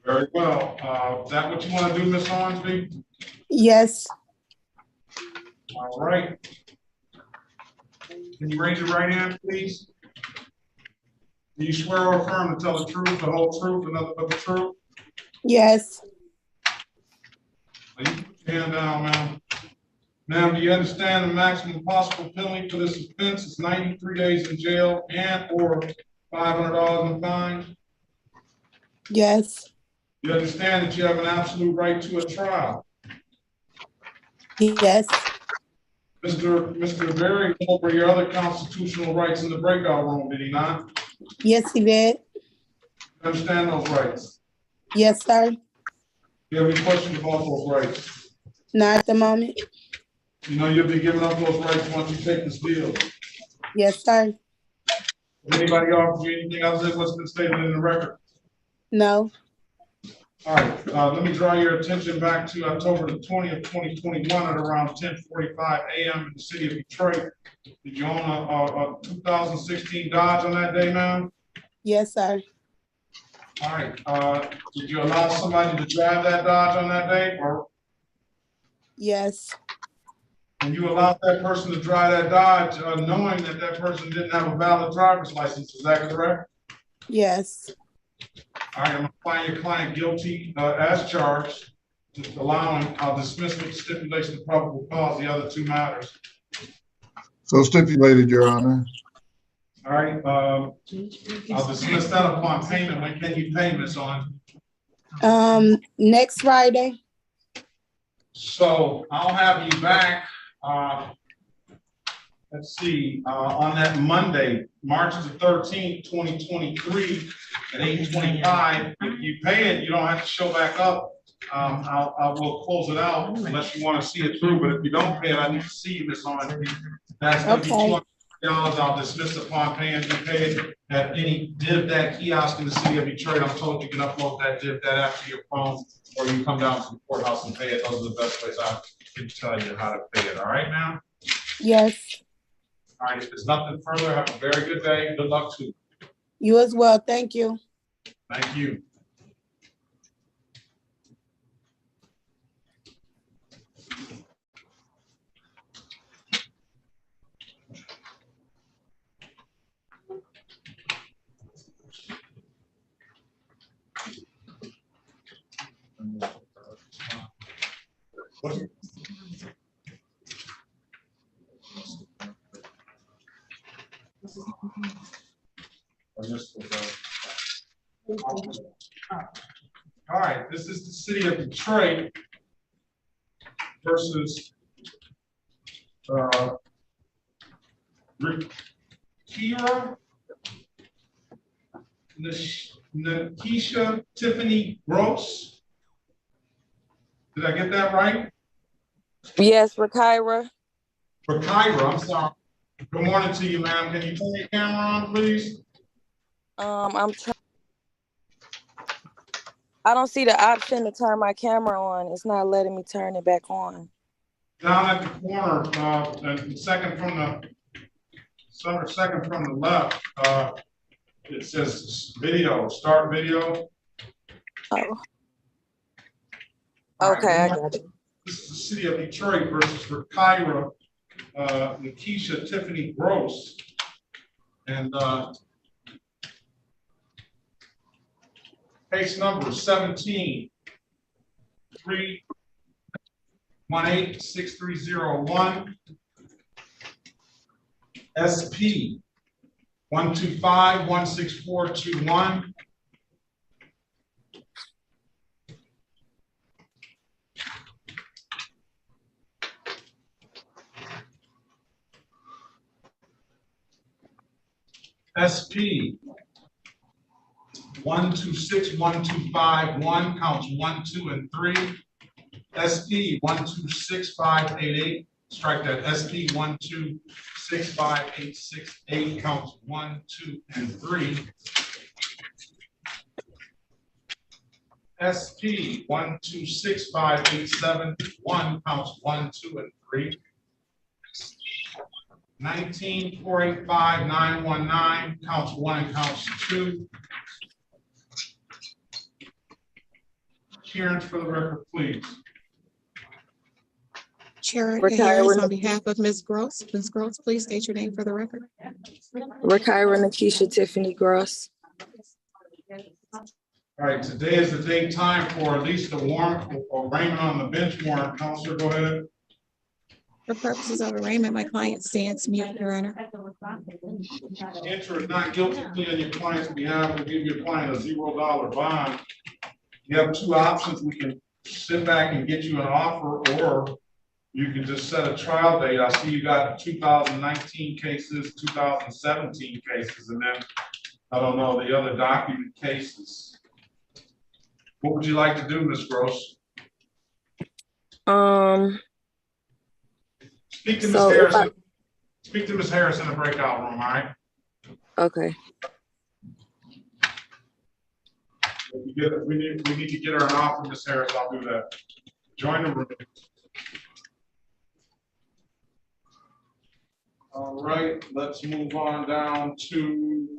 Very well. Is that what you want to do, Ms. Ornsby? Yes. All right. Can you raise your right hand, please? Do you swear or affirm to tell the truth, the whole truth, and nothing but the truth? Yes. You put your hand down, ma'am. Ma'am, do you understand the maximum possible penalty for this offense is 93 days in jail and or $500 in fine? Yes. You understand that you have an absolute right to a trial? Yes. Mr. Berry went over your other constitutional rights in the breakout room, did he not? Yes, he did. You understand those rights? Yes, sir. Do you have any questions about those rights? Not at the moment. You know you'll be giving up those rights once you take this deal. Yes, sir. Anybody offer you anything other than what's been stated in the record? No. All right, let me draw your attention back to October the 20th, 2021 at around 10:45 a.m. in the city of Detroit. Did you own a 2016 Dodge on that day, ma'am? Yes, sir. All right, did you allow somebody to drive that Dodge on that day? Or Yes. and you allowed that person to drive that Dodge knowing that that person didn't have a valid driver's license, is that correct? Yes. All right, I'm gonna find your client guilty as charged, just allowing, I'll dismiss with stipulation of probable cause the other 2 matters. So stipulated, Your Honor. All right, I'll dismiss that upon payment. When can you pay, Ms. On? Next Friday. So I'll have you back, let's see, on that Monday, March the 13th, 2023 at 8:25. If you pay it, you don't have to show back up. I will close it out unless you want to see it through, but if you don't pay it, I need to see you, Ms. On. That's going to be $200. I'll dismiss upon paying. You pay it at any DivDat kiosk in the city of Detroit. I'm told you can upload that DivDat app to your phone, or you come down to the courthouse and pay it. Those are the best ways I can tell you how to pay it. All right, ma'am? Yes. All right, if there's nothing further, have a very good day. Good luck to you. You as well. Thank you. Thank you. All right, this is the city of Detroit versus Kira Nakisha Tiffany Gross. Did I get that right? Yes, Rakira. Rakira, I'm sorry. Good morning to you, ma'am. Can you turn your camera on, please? I'm trying. I don't see the option to turn my camera on. It's not letting me turn it back on. Down at the corner, and second from the left, it says video, start video. Oh. All Okay, right, I got it. this is the city of Detroit versus Kyra, Nikisha Tiffany Gross. And case number 17-318-6301, SP 125-16421. SP 126-1251, counts 1, 2, and 3. SP 126-5888, strike that. SP 126-58668, counts 1, 2, and 3. SP 126-5871, counts 1, 2, and 3. 19-485-919, counts 1 and counts 2. Appearance for the record, please. Chair Rakaira Harris, on behalf of Ms. Gross. Ms. Gross, please state your name for the record. Rakaira Nikisha Tiffany Gross. All right, today is the date time for at least the warrant or arraignment on the bench warrant. Counselor, go ahead. For purposes of arraignment, my client stands mute, Your Honor. Enter a not guilty plea on your client's behalf will give your client a $0 bond. You have two options. We can sit back and get you an offer, or you can just set a trial date. I see you got 2019 cases, 2017 cases, and then I don't know the other document cases. What would you like to do, Ms. Gross? Speak to Ms. Harrison. Speak to Ms. Harris in the breakout room, all right? Okay. We need to get her an offer, Ms. Harris. I'll do that. Join the room. All right, let's move on down to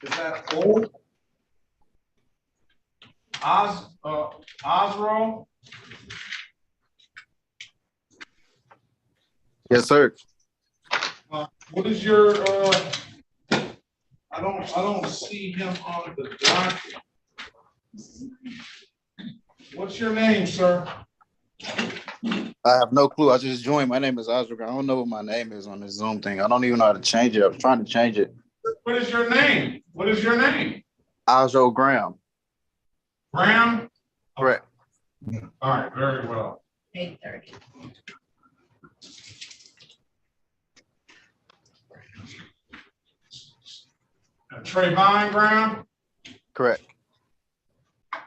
is that old? Osro? Yes, sir. What is your I don't see him on the docket. What's your name, sir? I have no clue. I just joined. My name is Oscar. I don't know what my name is on this Zoom thing. I don't even know how to change it. I was trying to change it. What is your name? What is your name? Ajo Graham. Graham? Correct. All right, very well. 8:30. Trayvon Graham? Correct.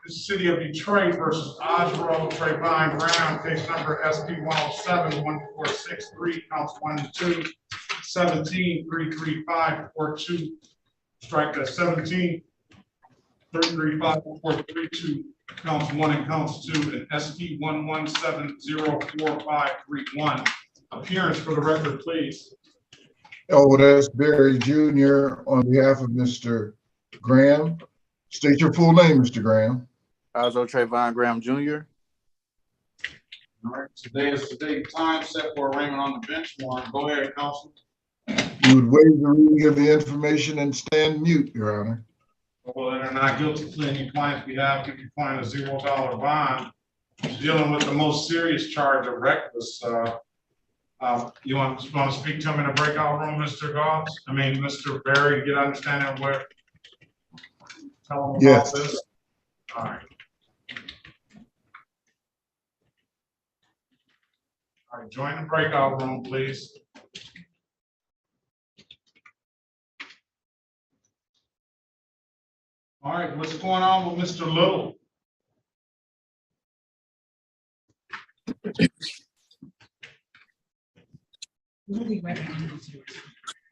The city of Detroit versus Osro Trayvon Graham, case number SP 107-1463, counts 1 and 2, 17-335-42. Strike that. 17-335-432, counts 1 and counts 2, and SP 117-04531. Appearance for the record, please. Otis Berry Jr. on behalf of Mr. Graham. State your full name, Mr. Graham. Ajo Trayvon Graham Jr. All right, today is the date time set for arraignment on the bench warrant. Go ahead, counsel. You would waive the reading of the information and stand mute, Your Honor. Well, they're not guilty plea on your client's behalf. Give your client a $0 bond. Dealing with the most serious charge of reckless. You want to speak to him in a breakout room, Mr. Goss? I mean, Mr. Berry, get understanding of what? Tell him about this. All right. All right, join the breakout room, please. All right, what's going on with Mr. Little?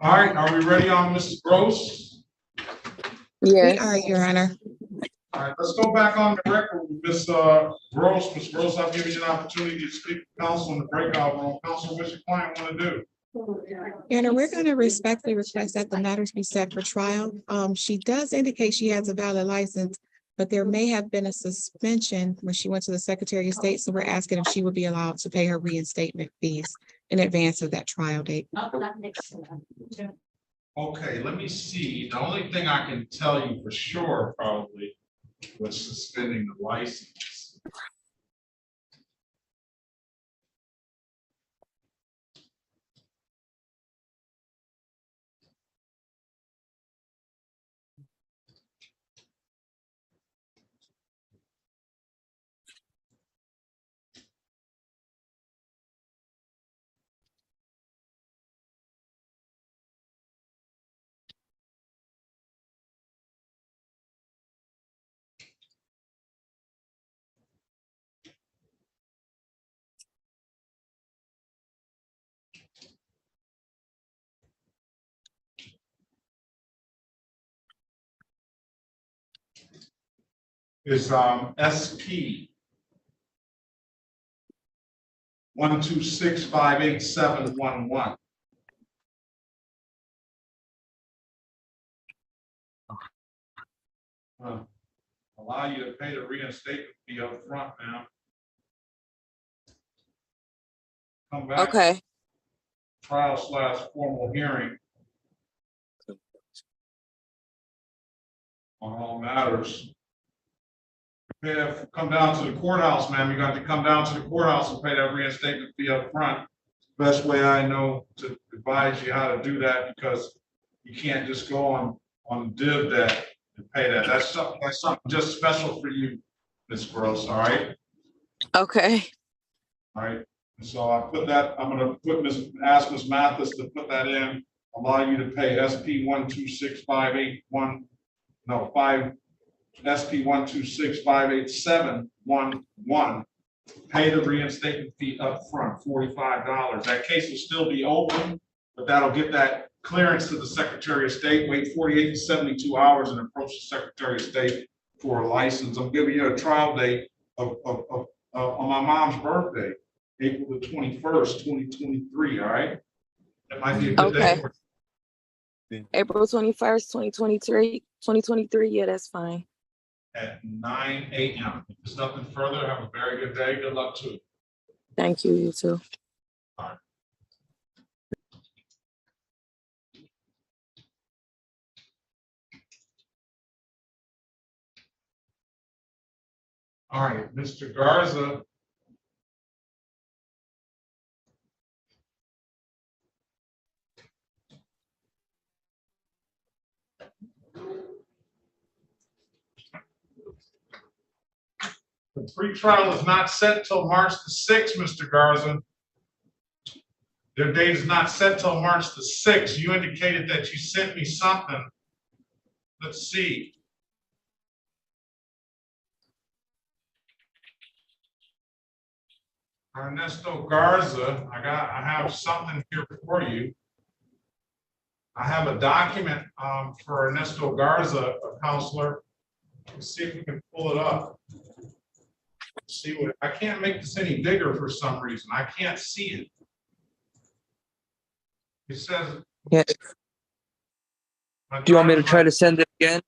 All right, are we ready on Mrs. Gross? We are, Your Honor. All right, let's go back on the record with Ms. Gross. Ms. Gross, I'll give you an opportunity to speak to counsel in the breakout room. Counsel, what's your client want to do? Your Honor, we're going to respectfully request that the matters be set for trial. She does indicate she has a valid license, but there may have been a suspension when she went to the Secretary of State, so we're asking if she would be allowed to pay her reinstatement fees in advance of that trial date. Okay, let me see. The only thing I can tell you for sure probably was suspending the license. Is SP 126587111. Allow you to pay the reinstatement fee up front now. Come back. Okay. Trial/formal hearing on all matters. Come down to the courthouse, ma'am. You got to come down to the courthouse and pay that reinstatement fee up front. Best way I know to advise you how to do that, because you can't just go on div that and pay that. That's something just special for you, Ms. Gross. All right. Okay. All right. So I put that. I'm going to ask Ms. Mathis to put that in. Allow you to pay SP 1265811. No, SP 126587111. Pay the reinstatement fee up front, $45. That case will still be open, but that'll get that clearance to the Secretary of State. Wait 48 to 72 hours and approach the Secretary of State for a license. I'm giving you a trial date on my mom's birthday, April the 21st, 2023. All right. That might be a good day. April 21st, 2023. Yeah, that's fine. At 9 a.m. If there's nothing further, have a very good day. Good luck to you. Thank you. You too. All right. All right, Mr. Garza. The pretrial is not set till March the 6th, Mr. Garza. Their date is not set till March the 6th. You indicated that you sent me something. Let's see. Ernesto Garza, I have something here for you. I have a document for Ernesto Garza, a counselor. Let's see if we can pull it up. See what I can't make this any bigger for some reason. I can't see it. It says. Yeah. Do you want me to try to send it again?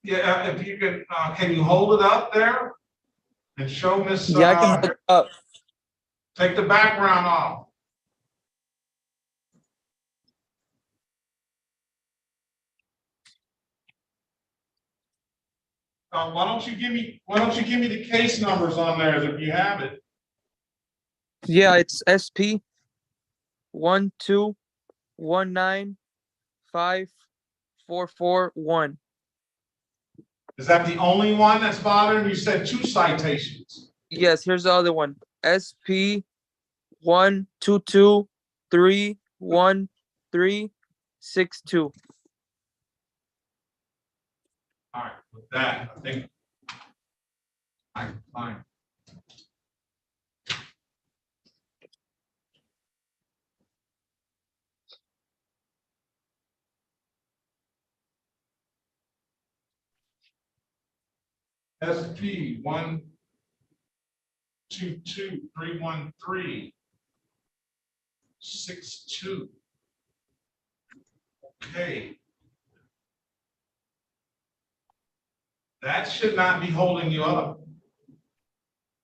Yeah, if you can you hold it up there and show Miss? Yeah, I can hold it up. Take the background off. Why don't you give me the case numbers on there if you have it? Yeah, it's SP 121954441. Is that the only one that's bothering? You said 2 citations. Yes, here's the other one. SP 122311362. All right, with that, I think I can find. SP 122-313-62. Okay. That should not be holding you up.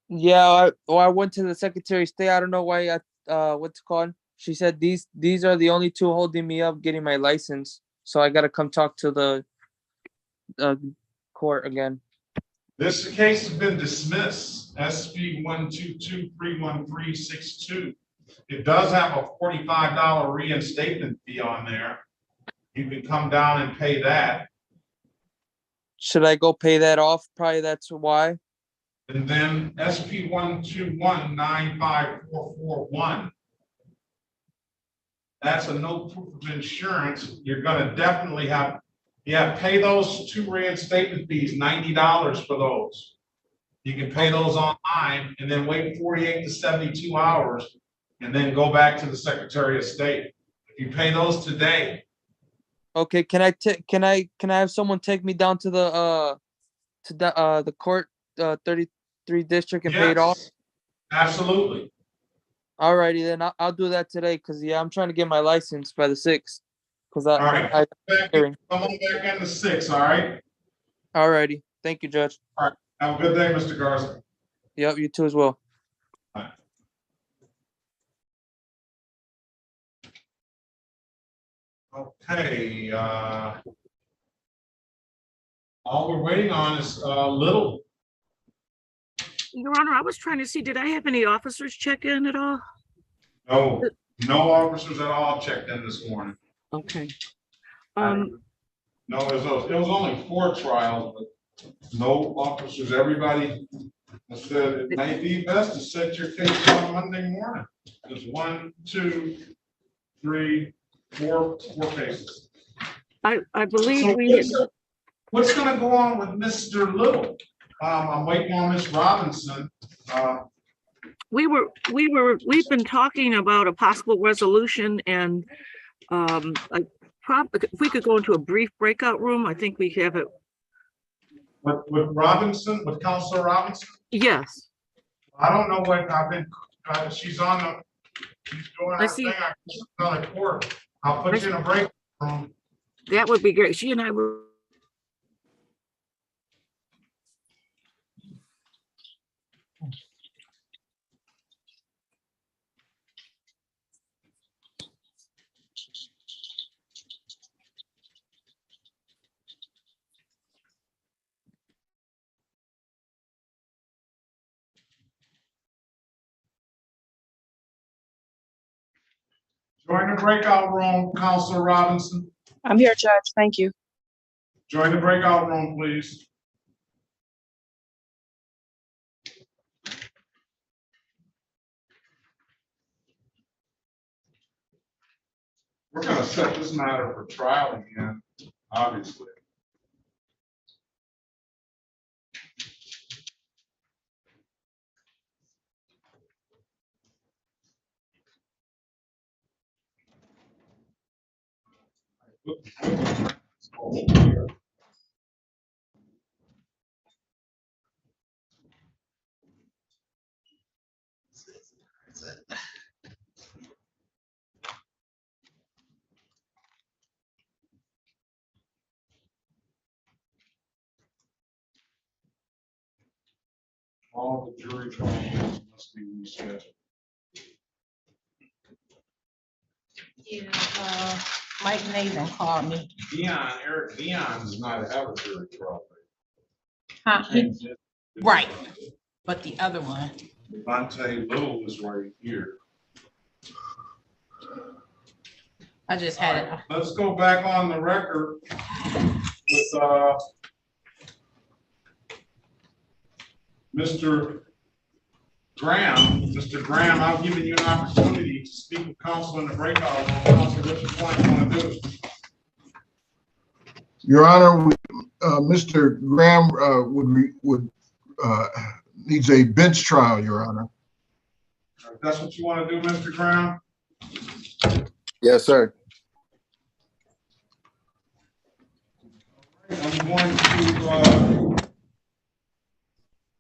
Yeah, I went to the Secretary of State. I don't know why what's it called? She said these are the only two holding me up getting my license. So I gotta come talk to the court again. This case has been dismissed, SP 122-313-62. It does have a $45 reinstatement fee on there. You can come down and pay that. Should I go pay that off? Probably that's why. And then SP 121-95441. That's a no proof of insurance. You're gonna definitely have, pay those two reinstatement fees, $90 for those. You can pay those online and then wait 48 to 72 hours and then go back to the Secretary of State. If you pay those today. Okay, can I have someone take me down to the court 33 district and pay it off? Absolutely. Alrighty, then I'll do that today because I'm trying to get my license by the 6th. All right. Come on back in the 6th, all right? Alrighty. Thank you, Judge. All right. Have a good day, Mr. Garza. Yep, you too as well. Okay, all we're waiting on is Little. Your Honor, I was trying to see, did I have any officers check in at all? No, no officers at all checked in this morning. Okay. No, it was only 4 trials, but no officers. Everybody said it may be best to set your case on Monday morning. There's 1, 2, 3, 4 cases. I believe what's going to go on with Mr. Little? I'm waiting on Miss Robinson. We've been talking about a possible resolution, and if we could go into a brief breakout room, I think we have it. With Robinson, with Counselor Robinson? Yes. I don't know what I've been. She's on the. She's doing her thing. I on the court. I'll put you in a break room. That would be great. She and I were. Join the breakout room, Counselor Robinson. I'm here, Judge. Thank you. Join the breakout room, please. We're going to set this matter for trial again, obviously. All the jury trials must be rescheduled. Yeah, Mike Nathan called me. Eric Dion does not have a jury trial. Huh? Right, but the other one. Devontae Little is right here. I just had it. Let's go back on the record with Mr. Graham. Mr. Graham, I've given you an opportunity to speak with counsel in the breakout room. Counsel, what you want to do? Your Honor, Mr. Graham needs a bench trial, Your Honor. If that's what you want to do, Mr. Graham? Yes, sir. I'm going to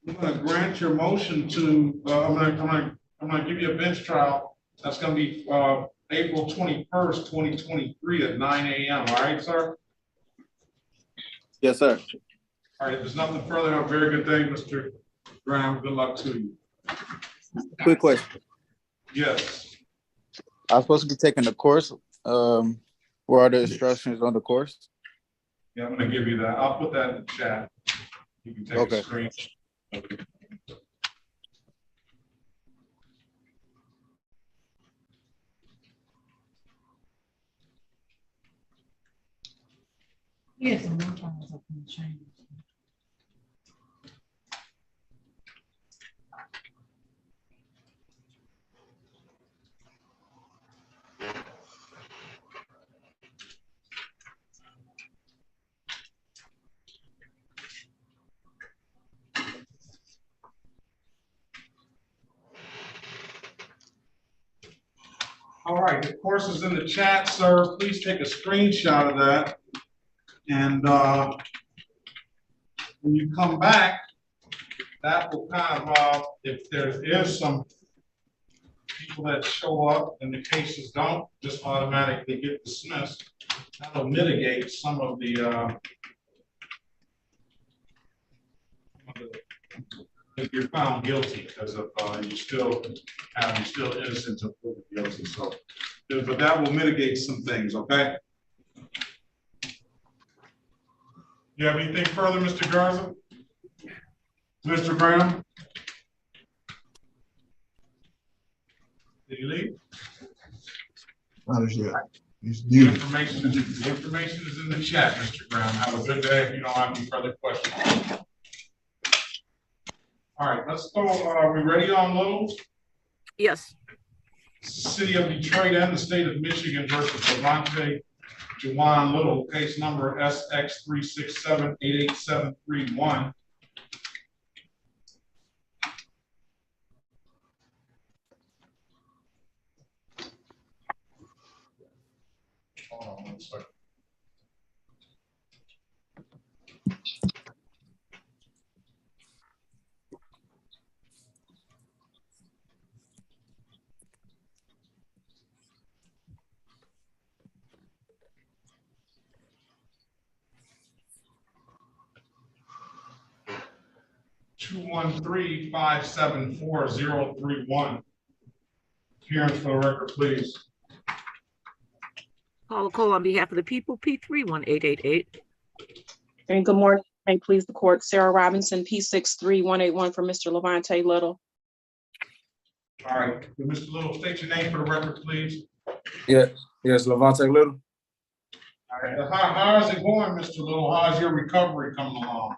I'm gonna grant your motion to, I'm gonna give you a bench trial. That's gonna be, April 21st, 2023 at 9 a.m. All right, sir? Yes, sir. All right, if there's nothing further, have a very good day, Mr. Graham. Good luck to you. Quick question. Yes. I was supposed to be taking the course. Where are the instructions on the course? Yeah, I'm gonna give you that. I'll put that in the chat. You can take Okay. a screenshot. Okay. Yes, I'm trying to change. All right, the course is in the chat, sir. Please take a screenshot of that. And when you come back, that will kind of, if there is some people that show up and the cases don't just automatically get dismissed, that'll mitigate some of the if you're found guilty because of you're still innocent until proven guilty. So, but that will mitigate some things. Okay. You have anything further, Mr. Garza? Mr. Graham? Did you leave? Not as yet. He's The muted. information is in the chat, Mr. Graham. Have a good day. If you don't have any further questions. All right, let's go. Are we ready on Little? Yes. City of Detroit and the State of Michigan versus Levante Jawan Little, case number SX367-88731. Hold on one second. Two 13574-031. Appearance for the record, please. Paula Cole on behalf of the people, P31888. And good morning. May it please the court. Sarah Robinson, P63181 for Mr. Levante Little. All right, Mr. Little, state your name for the record, please. Yes, Levante Little. All right, how is it going, Mr. Little? How's your recovery coming along?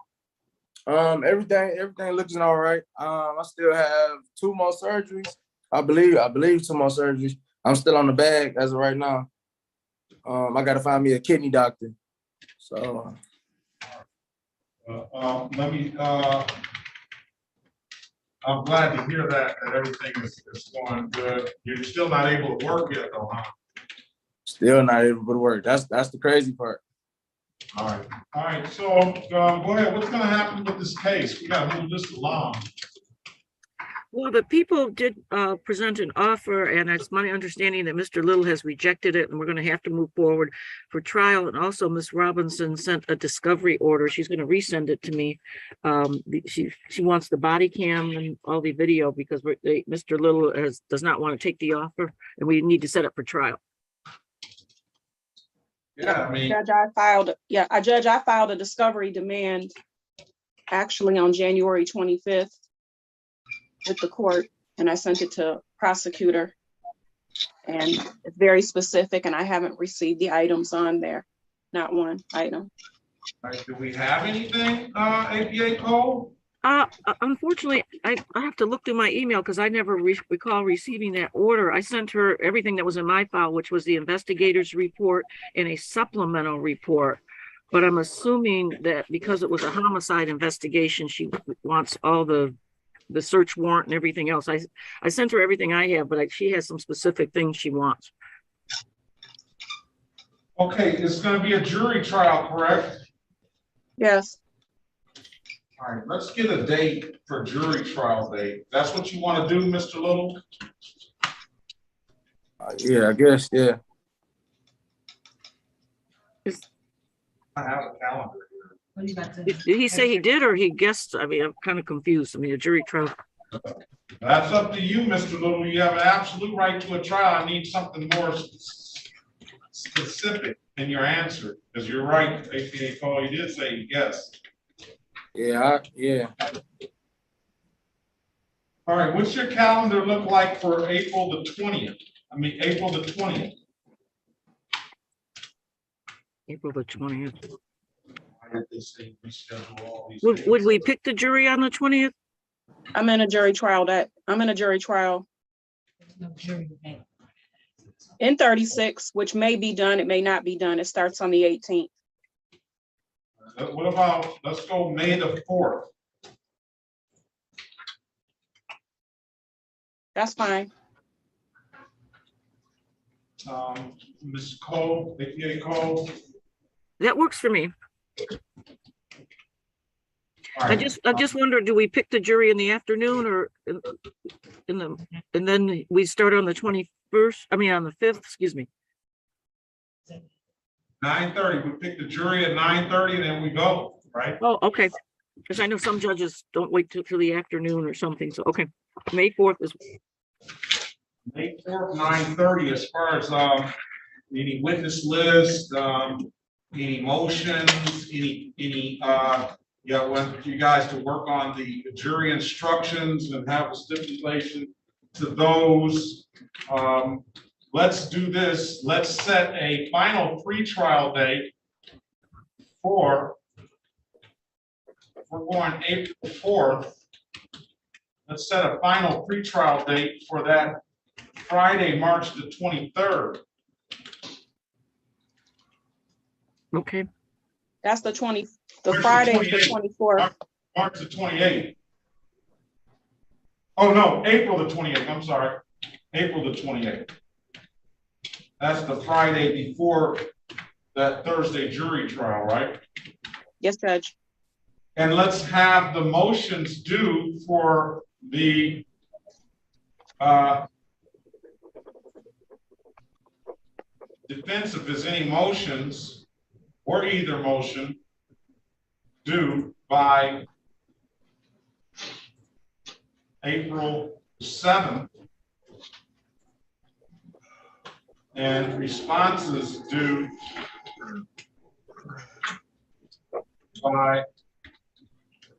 Everything looking all right. I still have 2 more surgeries. I believe 2 more surgeries. I'm still on the bag as of right now. I got to find me a kidney doctor. So. I'm glad to hear that everything is going good. You're still not able to work yet, though, huh? Still not able to work. That's the crazy part. All right. So go ahead. What's going to happen with this case? We got to move this along. Well, the people did present an offer, and it's my understanding that Mr. Little has rejected it, and we're going to have to move forward for trial. And also, Ms. Robinson sent a discovery order. She's going to resend it to me. She wants the body cam and all the video because Mr. Little does not want to take the offer, and we need to set up for trial. Yeah, I mean, Judge, I filed a discovery demand actually on January 25th with the court, and I sent it to prosecutor, and it's very specific, and I haven't received the items on there, not one item. All right, do we have anything, APA code? Unfortunately, I have to look through my email because I never recall receiving that order. I sent her everything that was in my file, which was the investigator's report and a supplemental report. But I'm assuming that because it was a homicide investigation, she wants all the search warrant and everything else. I sent her everything I have, but she has some specific things she wants. Okay, it's going to be a jury trial, correct? Yes. All right, let's get a date for jury trial date. That's what you want to do, Mr. Little? Yeah, I guess, yeah. I have a calendar here. Did he say he did or he guessed? I mean, I'm kind of confused. I mean, a jury trial. That's up to you, Mr. Little. You have an absolute right to a trial. I need something more specific in your answer, because you're right, APA Cole, you did say yes. Yeah, yeah. All right, what's your calendar look like for April the 20th? I mean, April the 20th. April the 20th. Why did they say reschedule all these Would we pick the jury on the 20th? I'm in a jury trial I'm in a jury trial in 36, which may be done, it may not be done. It starts on the 18th. What about, let's go May the 4th. That's fine. Ms. Cole, APA Cole. That works for me. Right. I just wonder, do we pick the jury in the afternoon or and then we start on the 21st? I mean, on the 5th, excuse me. 9:30, we pick the jury at 9:30 and then we go, right? Oh, okay. Because I know some judges don't wait till the afternoon or something. So, okay. May 4th is. May 4th, 9:30, as far as any witness list, any motions, yeah, I want you guys to work on the jury instructions and have a stipulation to those. Let's do this. Let's set a final pretrial date for, we're going April 4th. Let's set a final pretrial date for that Friday, March the 23rd. Okay. That's the Friday is the 24th. March the 28th. Oh, no, April the 28th. I'm sorry. April the 28th. That's the Friday before that Thursday jury trial, right? Yes, Judge. And let's have the motions due for the defense, if there's any motions or either motion due by April 7th, and responses due by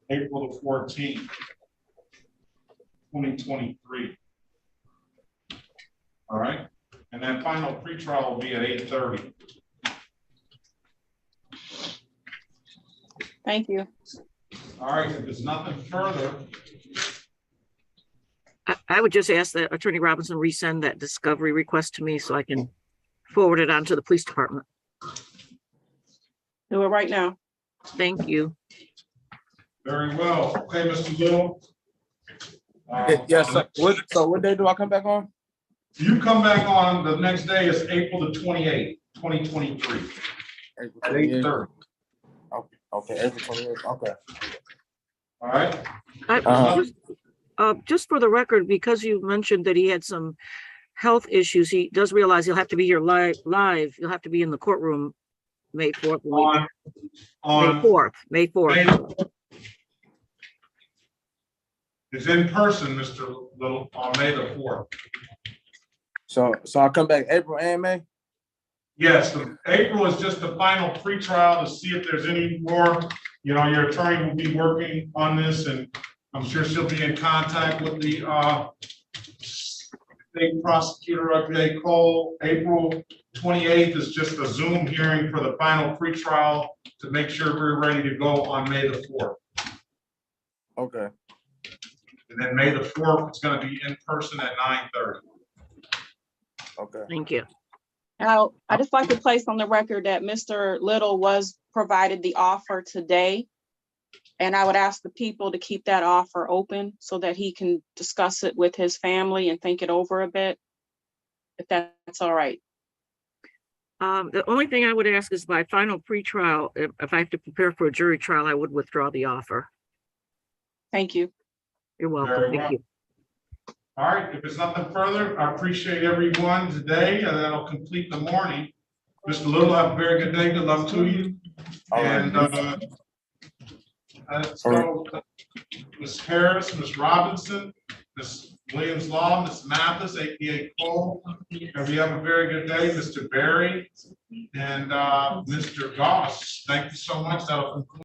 April the 14th, 2023. All right, and then final pretrial will be at 8:30. Thank you. All right, if there's nothing further. I would just ask that Attorney Robinson resend that discovery request to me so I can forward it on to the police department. Do it right now. Thank you. Very well. Okay, Mr. Little. Yes. So what day do I come back on? You come back on, the next day is April the 28th, 2023. At 8:30. Okay, April 28th. Okay. All right. Just for the record, because you mentioned that he had some health issues, he does realize he'll have to be here live. You'll have to be in the courtroom May 4th. May 4th. It's in person, Mr. Little, on May the 4th. So I'll come back April and May? Yes, April is just the final pretrial to see if there's any more. You know, your attorney will be working on this, and I'm sure she'll be in contact with the state prosecutor up there, Cole. April 28th is just a Zoom hearing for the final pretrial to make sure we're ready to go on May the 4th. Okay. And then May the 4th, it's going to be in person at 9:30. Okay. Thank you. Now, I just like to place on the record that Mr. Little was provided the offer today. And I would ask the people to keep that offer open so that he can discuss it with his family and think it over a bit, if that's all right. The only thing I would ask is by final pretrial, if I have to prepare for a jury trial, I would withdraw the offer. Thank you. You're welcome. Very Thank well. you. All right, if there's nothing further, I appreciate everyone today, and that'll complete the morning. Mr. Little, have a very good day. Good luck to you. And let's go, Ms. Harris, Ms. Robinson, Ms. Williams Law, Ms. Mathis, APA Cole. And we have a very good day, Mr. Barry and Mr. Goss. Thank you so much. That'll conclude.